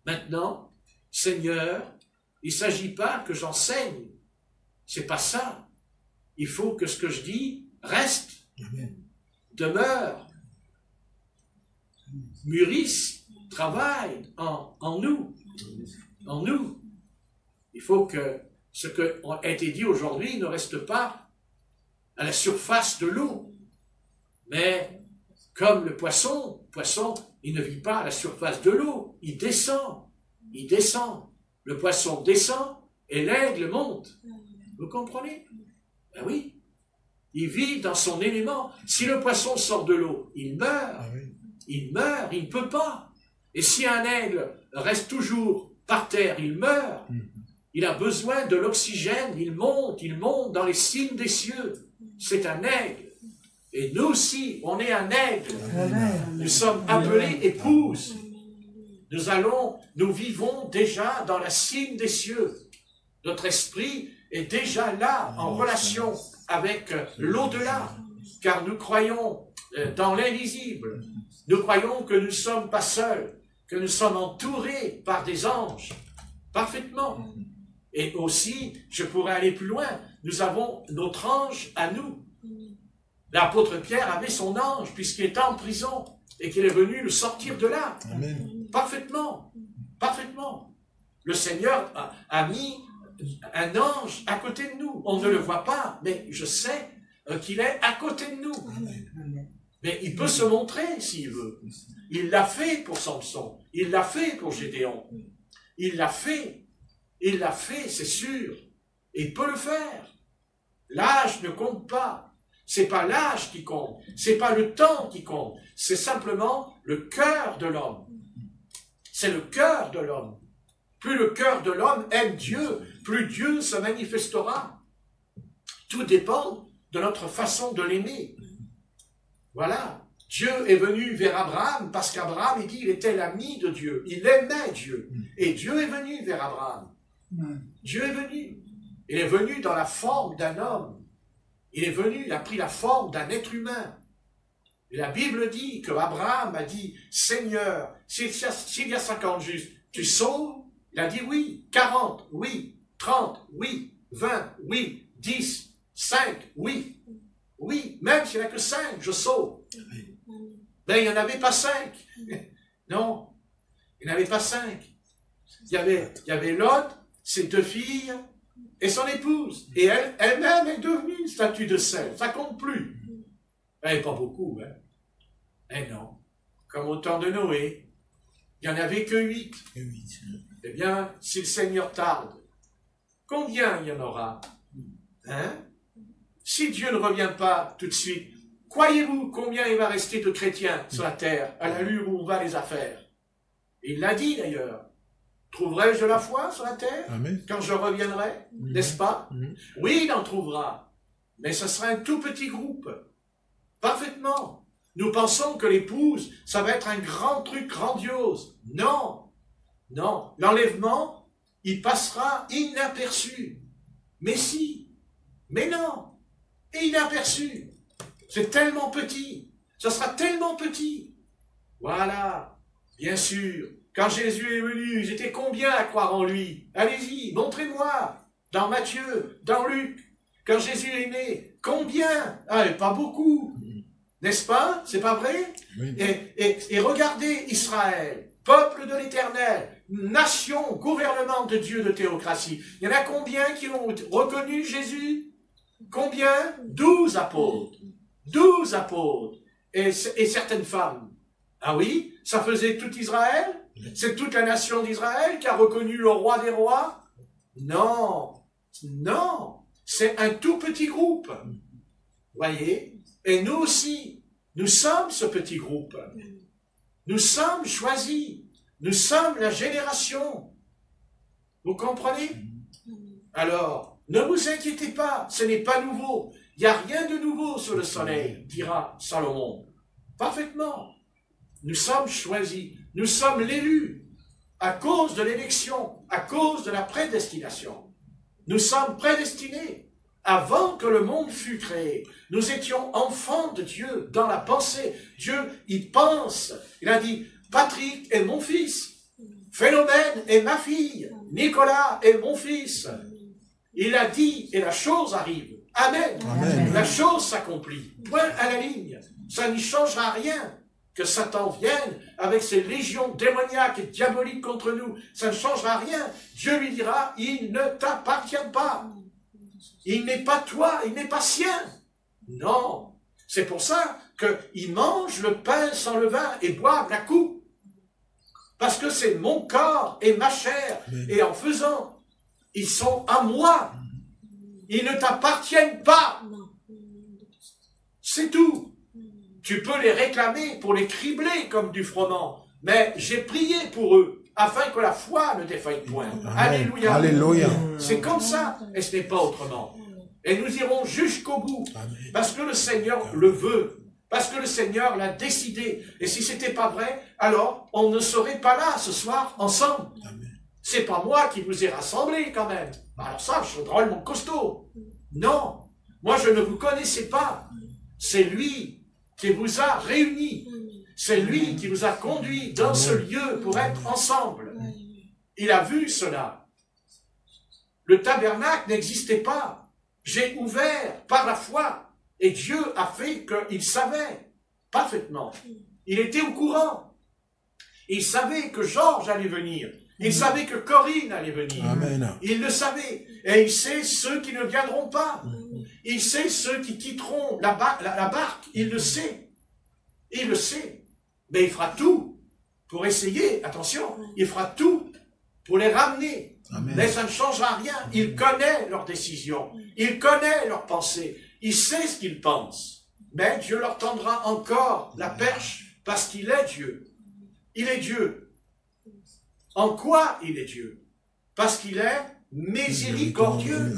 Maintenant, Seigneur, il ne s'agit pas que j'enseigne. C'est pas ça. Il faut que ce que je dis reste, demeure, mûrisse, travaille en nous. En nous. Il faut que ce qui a été dit aujourd'hui ne reste pas à la surface de l'eau. Mais comme le poisson, il ne vit pas à la surface de l'eau. Il descend. Il descend. Le poisson descend et l'aigle monte. Vous comprenez? Ben oui. Il vit dans son élément. Si le poisson sort de l'eau, il meurt. Il meurt, il ne peut pas. Et si un aigle reste toujours par terre, il meurt. Il a besoin de l'oxygène, il monte dans les cimes des cieux. C'est un aigle. Et nous aussi, on est un aigle. Nous sommes appelés épouses. Nous vivons déjà dans la cime des cieux. Notre esprit est déjà là, en relation avec l'au-delà, car nous croyons dans l'invisible. Nous croyons que nous ne sommes pas seuls, que nous sommes entourés par des anges, parfaitement. Et aussi, je pourrais aller plus loin, nous avons notre ange à nous. L'apôtre Pierre avait son ange, puisqu'il était en prison, et qu'il est venu le sortir de là. Amen. Parfaitement. Parfaitement. Le Seigneur a mis Un ange à côté de nous. On ne le voit pas, mais je sais qu'il est à côté de nous. Mais il peut se montrer s'il veut. Il l'a fait pour Samson. Il l'a fait pour Gédéon. Il l'a fait. Il l'a fait, c'est sûr. Et il peut le faire. L'âge ne compte pas. C'est pas l'âge qui compte. C'est pas le temps qui compte. C'est simplement le cœur de l'homme. C'est le cœur de l'homme. Plus le cœur de l'homme aime Dieu, plus Dieu se manifestera. Tout dépend de notre façon de l'aimer. Voilà. Dieu est venu vers Abraham parce qu'Abraham, il dit, il était l'ami de Dieu. Il aimait Dieu. Et Dieu est venu vers Abraham. Dieu est venu. Il est venu dans la forme d'un homme. Il est venu, il a pris la forme d'un être humain. Et la Bible dit que Abraham a dit, Seigneur, s'il y a 50 justes, tu sauves? Il a dit oui. 40, oui. 30, oui. 20, oui. 10, 5, oui. Oui, même s'il n'y en a que 5, je sauve. Mais il n'y en avait pas 5. Non, il n'y en avait pas 5. Il y avait Lot, ses 2 filles et son épouse. Et elle-même est devenue une statue de sel. Ça compte plus. Eh, pas beaucoup, hein. Eh non. Comme au temps de Noé, il n'y en avait que 8. Eh bien, si le Seigneur tarde, combien il y en aura? Hein? Si Dieu ne revient pas tout de suite, croyez-vous combien il va rester de chrétiens sur la terre, à l'allure où on va les affaires? Il l'a dit d'ailleurs. Trouverai-je de la foi sur la terre quand je reviendrai? N'est-ce pas? Oui, il en trouvera. Mais ce sera un tout petit groupe. Parfaitement. Nous pensons que l'épouse, ça va être un grand truc grandiose. Non. Non. L'enlèvement, il passera inaperçu. Mais si. Mais non. Et inaperçu. C'est tellement petit. Ça sera tellement petit. Voilà. Bien sûr. Quand Jésus est venu, ils étaient combien à croire en lui? Allez-y, montrez-moi. Dans Matthieu, dans Luc. Quand Jésus est né, combien? Ah, pas beaucoup. N'est-ce pas? C'est pas vrai? Oui. Et regardez Israël, peuple de l'Éternel, nation, gouvernement de Dieu de théocratie. Il y en a combien qui ont reconnu Jésus? Combien? 12 apôtres. 12 apôtres. Et certaines femmes. Ah oui? Ça faisait tout Israël? C'est toute la nation d'Israël qui a reconnu le roi des rois? Non. Non. C'est un tout petit groupe. Voyez? Et nous aussi, nous sommes ce petit groupe. Nous sommes choisis. Nous sommes la génération. Vous comprenez? Alors, ne vous inquiétez pas, ce n'est pas nouveau. Il n'y a rien de nouveau sous le soleil, dira Salomon. Parfaitement. Nous sommes choisis. Nous sommes l'élu à cause de l'élection, à cause de la prédestination. Nous sommes prédestinés. Avant que le monde fût créé, nous étions enfants de Dieu dans la pensée. Dieu, il pense. Il a dit, Patrick est mon fils, Philomène est ma fille, Nicolas est mon fils. Il a dit, et la chose arrive. Amen. Amen. La chose s'accomplit. Point à la ligne. Ça n'y changera rien que Satan vienne avec ses légions démoniaques et diaboliques contre nous. Ça ne changera rien. Dieu lui dira, il ne t'appartient pas. Il n'est pas toi, il n'est pas sien. Non. C'est pour ça qu'ils mangent le pain sans levain et boivent la coupe. Parce que c'est mon corps et ma chair. Et en faisant, ils sont à moi. Ils ne t'appartiennent pas. C'est tout. Tu peux les réclamer pour les cribler comme du froment. Mais j'ai prié pour eux, afin que la foi ne défaille point. Alléluia. Alléluia. C'est comme ça, et ce n'est pas autrement. Et nous irons jusqu'au bout, parce que le Seigneur le veut, parce que le Seigneur l'a décidé. Et si ce n'était pas vrai, alors on ne serait pas là ce soir ensemble. C'est pas moi qui vous ai rassemblés quand même. Alors ça, je suis drôlement costaud. Non, moi je ne vous connaissais pas. C'est lui qui vous a réunis. C'est lui qui vous a conduit dans ce lieu pour être ensemble. Il a vu cela. Le tabernacle n'existait pas. J'ai ouvert par la foi. Et Dieu a fait qu'il savait parfaitement. Il était au courant. Il savait que Georges allait venir. Il savait que Corinne allait venir. Amen. Il le savait. Et il sait ceux qui ne viendront pas. Il sait ceux qui quitteront la barque. Il le sait. Il le sait. Mais il fera tout pour essayer. Attention, il fera tout pour les ramener. Amen. Mais ça ne changera rien. Il connaît leurs décisions. Il connaît leurs pensées. Il sait ce qu'ils pensent. Mais Dieu leur tendra encore la perche parce qu'il est Dieu. Il est Dieu. En quoi il est Dieu? Parce qu'il est miséricordieux.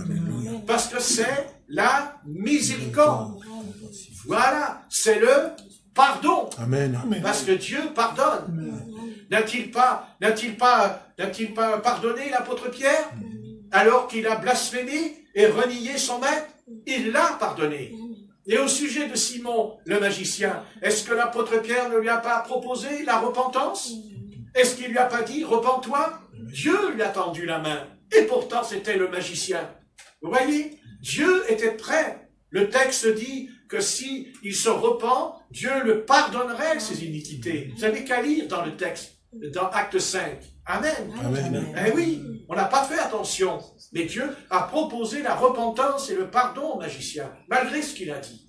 Parce que c'est la miséricorde. Voilà, c'est le pardon. Amen. Parce que Dieu pardonne. N'a-t-il pas pardonné l'apôtre Pierre alors qu'il a blasphémé et renié son maître? Il l'a pardonné. Et au sujet de Simon, le magicien, est-ce que l'apôtre Pierre ne lui a pas proposé la repentance? Est-ce qu'il lui a pas dit, repens-toi? Dieu lui a tendu la main. Et pourtant, c'était le magicien. Vous voyez? Dieu était prêt. Le texte dit que si il se repent, Dieu le pardonnerait ses iniquités. Vous n'avez qu'à lire dans le texte, dans Acte 5. Amen. Amen. Eh oui, on n'a pas fait attention. Mais Dieu a proposé la repentance et le pardon au magicien, malgré ce qu'il a dit.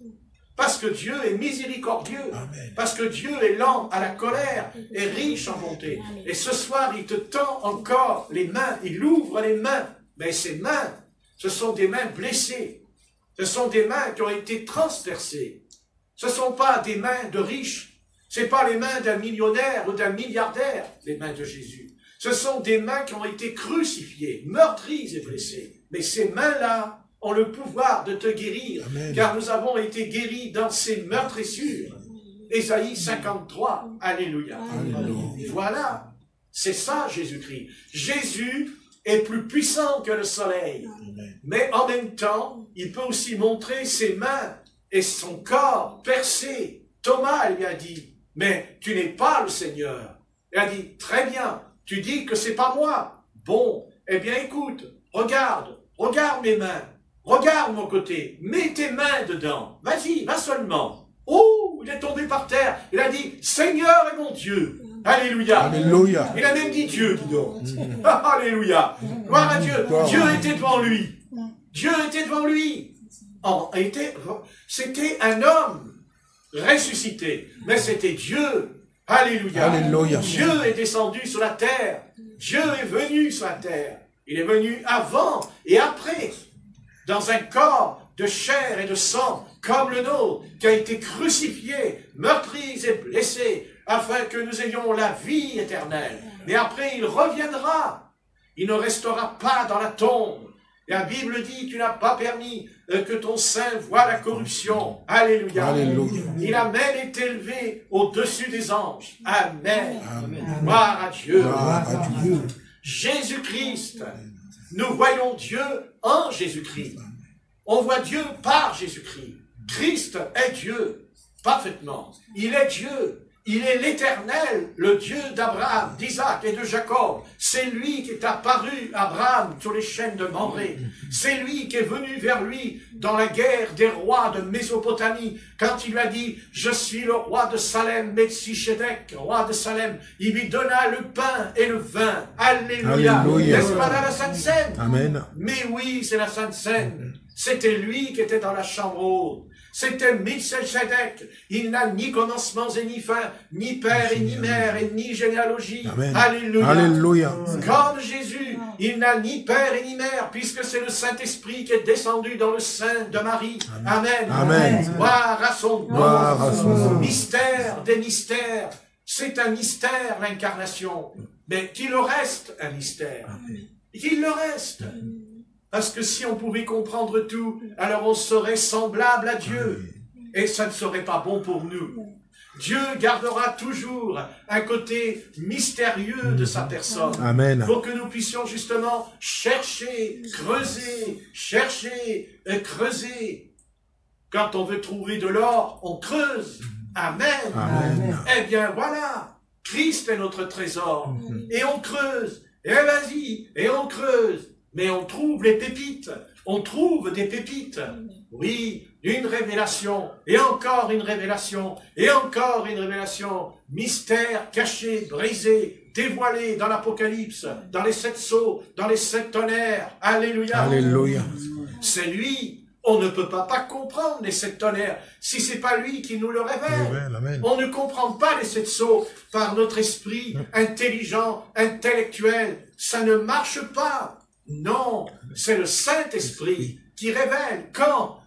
Parce que Dieu est miséricordieux. Amen. Parce que Dieu est lent à la colère et riche en bonté. Et ce soir, il te tend encore les mains. Il ouvre les mains. Mais ces mains, ce sont des mains blessées. Ce sont des mains qui ont été transpercées. Ce ne sont pas des mains de riches. Ce n'est pas les mains d'un millionnaire ou d'un milliardaire, les mains de Jésus. Ce sont des mains qui ont été crucifiées, meurtries et blessées. Mais ces mains-là ont le pouvoir de te guérir, Amen. car nous avons été guéris dans ces meurtrissures. Ésaïe 53, Alléluia. Alléluia. Voilà, c'est ça Jésus-Christ. Jésus est plus puissant que le soleil, Amen. mais en même temps, il peut aussi montrer ses mains et son corps percé. Thomas lui a dit, mais tu n'es pas le Seigneur. Il a dit, très bien, tu dis que c'est pas moi. Bon, eh bien écoute, regarde mes mains, regarde mon côté, mets tes mains dedans, vas-y, va seulement. Oh, il est tombé par terre, il a dit, Seigneur est mon Dieu. Alléluia. Alléluia. Il a même dit Dieu, dis donc. Alléluia. Gloire à Dieu. Gloire. Dieu était devant lui. Dieu était devant lui. C'était un homme ressuscité, mais c'était Dieu. Alléluia. Alléluia. Dieu est descendu sur la terre. Dieu est venu sur la terre. Il est venu avant et après, dans un corps de chair et de sang, comme le nôtre, qui a été crucifié, meurtri et blessé, afin que nous ayons la vie éternelle. Mais après, il reviendra. Il ne restera pas dans la tombe. Et la Bible dit, tu n'as pas permis que ton sein voie la corruption. Alléluia. Alléluia. Il a même été élevé au-dessus des anges. Amen. Amen. Gloire à Dieu. Gloire à Dieu. Jésus-Christ. Nous voyons Dieu en Jésus-Christ. On voit Dieu par Jésus-Christ. Christ est Dieu, parfaitement. Il est Dieu. Il est l'Éternel, le Dieu d'Abraham, d'Isaac et de Jacob. C'est lui qui est apparu à Abraham sur les chaînes de Mamré. C'est lui qui est venu vers lui dans la guerre des rois de Mésopotamie. Quand il lui a dit, je suis le roi de Salem, Melchisedec, roi de Salem. Il lui donna le pain et le vin. Alléluia. Alléluia. N'est-ce pas dans la Sainte Seine? Amen. Mais oui, c'est la Sainte Seine. C'était lui qui était dans la chambre haute. C'était Melchisedec. Il n'a ni commencement et ni fin, ni père et ni mère et ni généalogie. Amen. Alléluia. Alléluia. Comme Jésus, il n'a ni père et ni mère, puisque c'est le Saint-Esprit qui est descendu dans le sein de Marie. Amen. Amen. Gloire à son nom. Gloire à son nom. Mystère des mystères. C'est un mystère, l'incarnation. Mais qu'il reste un mystère. Qu'il le reste. Parce que si on pouvait comprendre tout, alors on serait semblable à Dieu. Et ça ne serait pas bon pour nous. Dieu gardera toujours un côté mystérieux de sa personne. Amen. Pour que nous puissions justement chercher, creuser. Quand on veut trouver de l'or, on creuse. Amen. Amen. Eh bien voilà, Christ est notre trésor. Et on creuse. Et vas-y, et on creuse. Mais on trouve les pépites. On trouve des pépites. Oui, une révélation, et encore une révélation, et encore une révélation. Mystère caché, brisé, dévoilé dans l'Apocalypse, dans les 7 sceaux, dans les 7 tonnerres. Alléluia. Alléluia. C'est lui. On ne peut pas comprendre les 7 tonnerres si c'est pas lui qui nous le révèle. Amen. On ne comprend pas les 7 sceaux par notre esprit intelligent, intellectuel. Ça ne marche pas. Non, c'est le Saint-Esprit qui révèle quand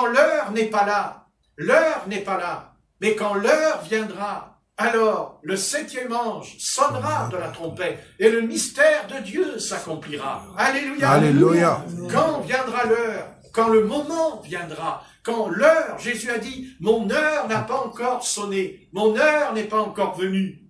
l'heure n'est pas là. L'heure n'est pas là. Mais quand l'heure viendra, alors le 7e ange sonnera de la trompette et le mystère de Dieu s'accomplira. Alléluia. Alléluia. Quand viendra l'heure, quand le moment viendra, quand l'heure, Jésus a dit, mon heure n'a pas encore sonné, mon heure n'est pas encore venue.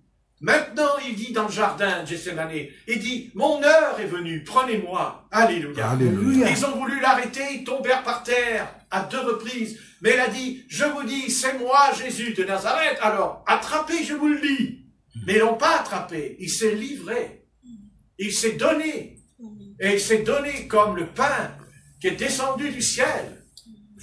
Maintenant, il dit dans le jardin de Gethsémane, il dit, mon heure est venue, prenez-moi. Alléluia. Alléluia. Ils ont voulu l'arrêter, ils tombèrent par terre à 2 reprises. Mais il a dit, je vous dis, c'est moi, Jésus de Nazareth. Alors, attrapez, je vous le dis. Mais ils l'ont pas attrapé, il s'est livré. Il s'est donné. Et il s'est donné comme le pain qui est descendu du ciel.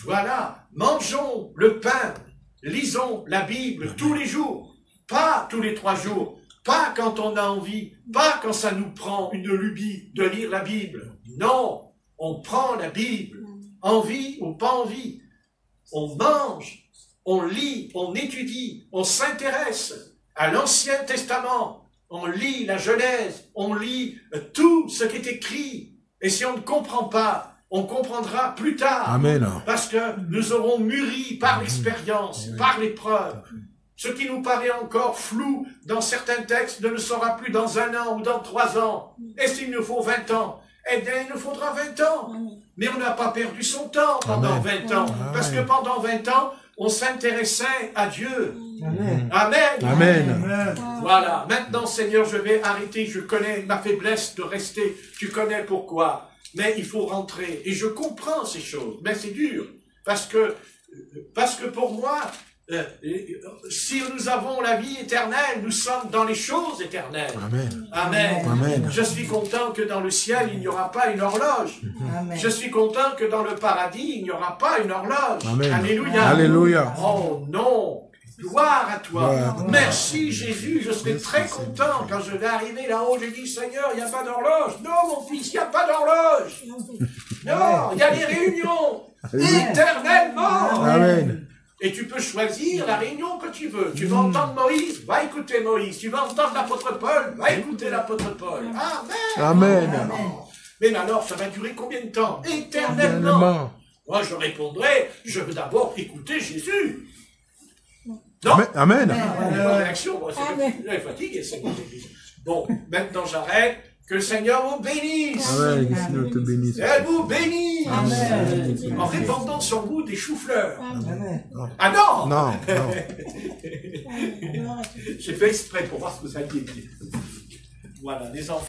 Voilà, mangeons le pain, lisons la Bible tous les jours, pas tous les 3 jours, pas quand on a envie, pas quand ça nous prend une lubie de lire la Bible. Non, on prend la Bible, envie ou pas envie. On mange, on lit, on étudie, on s'intéresse à l'Ancien Testament, on lit la Genèse, on lit tout ce qui est écrit. Et si on ne comprend pas, on comprendra plus tard. Amen. Parce que nous aurons mûri par l'expérience, par l'épreuve. Ce qui nous paraît encore flou dans certains textes ne le sera plus dans 1 an ou dans 3 ans. Et s'il nous faut 20 ans, eh bien il nous faudra 20 ans. Mais on n'a pas perdu son temps pendant 20 ans. Parce que pendant 20 ans, on s'intéressait à Dieu. Amen. Amen. Amen. Voilà. Maintenant, Seigneur, je vais arrêter. Je connais ma faiblesse de rester. Tu connais pourquoi. Mais il faut rentrer. Et je comprends ces choses. Mais c'est dur. Parce que pour moi, si nous avons la vie éternelle, nous sommes dans les choses éternelles. Amen. Amen. Amen. Je suis content que dans le ciel, il n'y aura pas une horloge. Amen. Je suis content que dans le paradis, il n'y aura pas une horloge. Amen. Alléluia. Alléluia. Oh non. Gloire à toi. Gloire. Merci Jésus. Je serai très content quand je vais arriver là-haut. J'ai dit, Seigneur, il n'y a pas d'horloge. Non, mon fils, il n'y a pas d'horloge. Non, il y a des réunions. Éternellement. Amen. Et tu peux choisir la réunion que tu veux. Tu veux entendre Moïse, va écouter Moïse. Tu veux entendre l'apôtre Paul, va écouter l'apôtre Paul. Amen. Amen. Mais alors, ça va durer combien de temps? Éternellement. Éternellement. Moi, je répondrai, je veux d'abord écouter Jésus. Non. Amen. Pas de réaction, moi, c'est fatigué. Bon, maintenant j'arrête. Que le Seigneur vous bénisse. Amen. Que le Seigneur te bénisse. Elle vous bénisse. Amen. En répandant sur vous des choux-fleurs. Amen. Ah non. Non, non. J'ai fait exprès pour voir ce que vous alliez dire. Voilà, les enfants.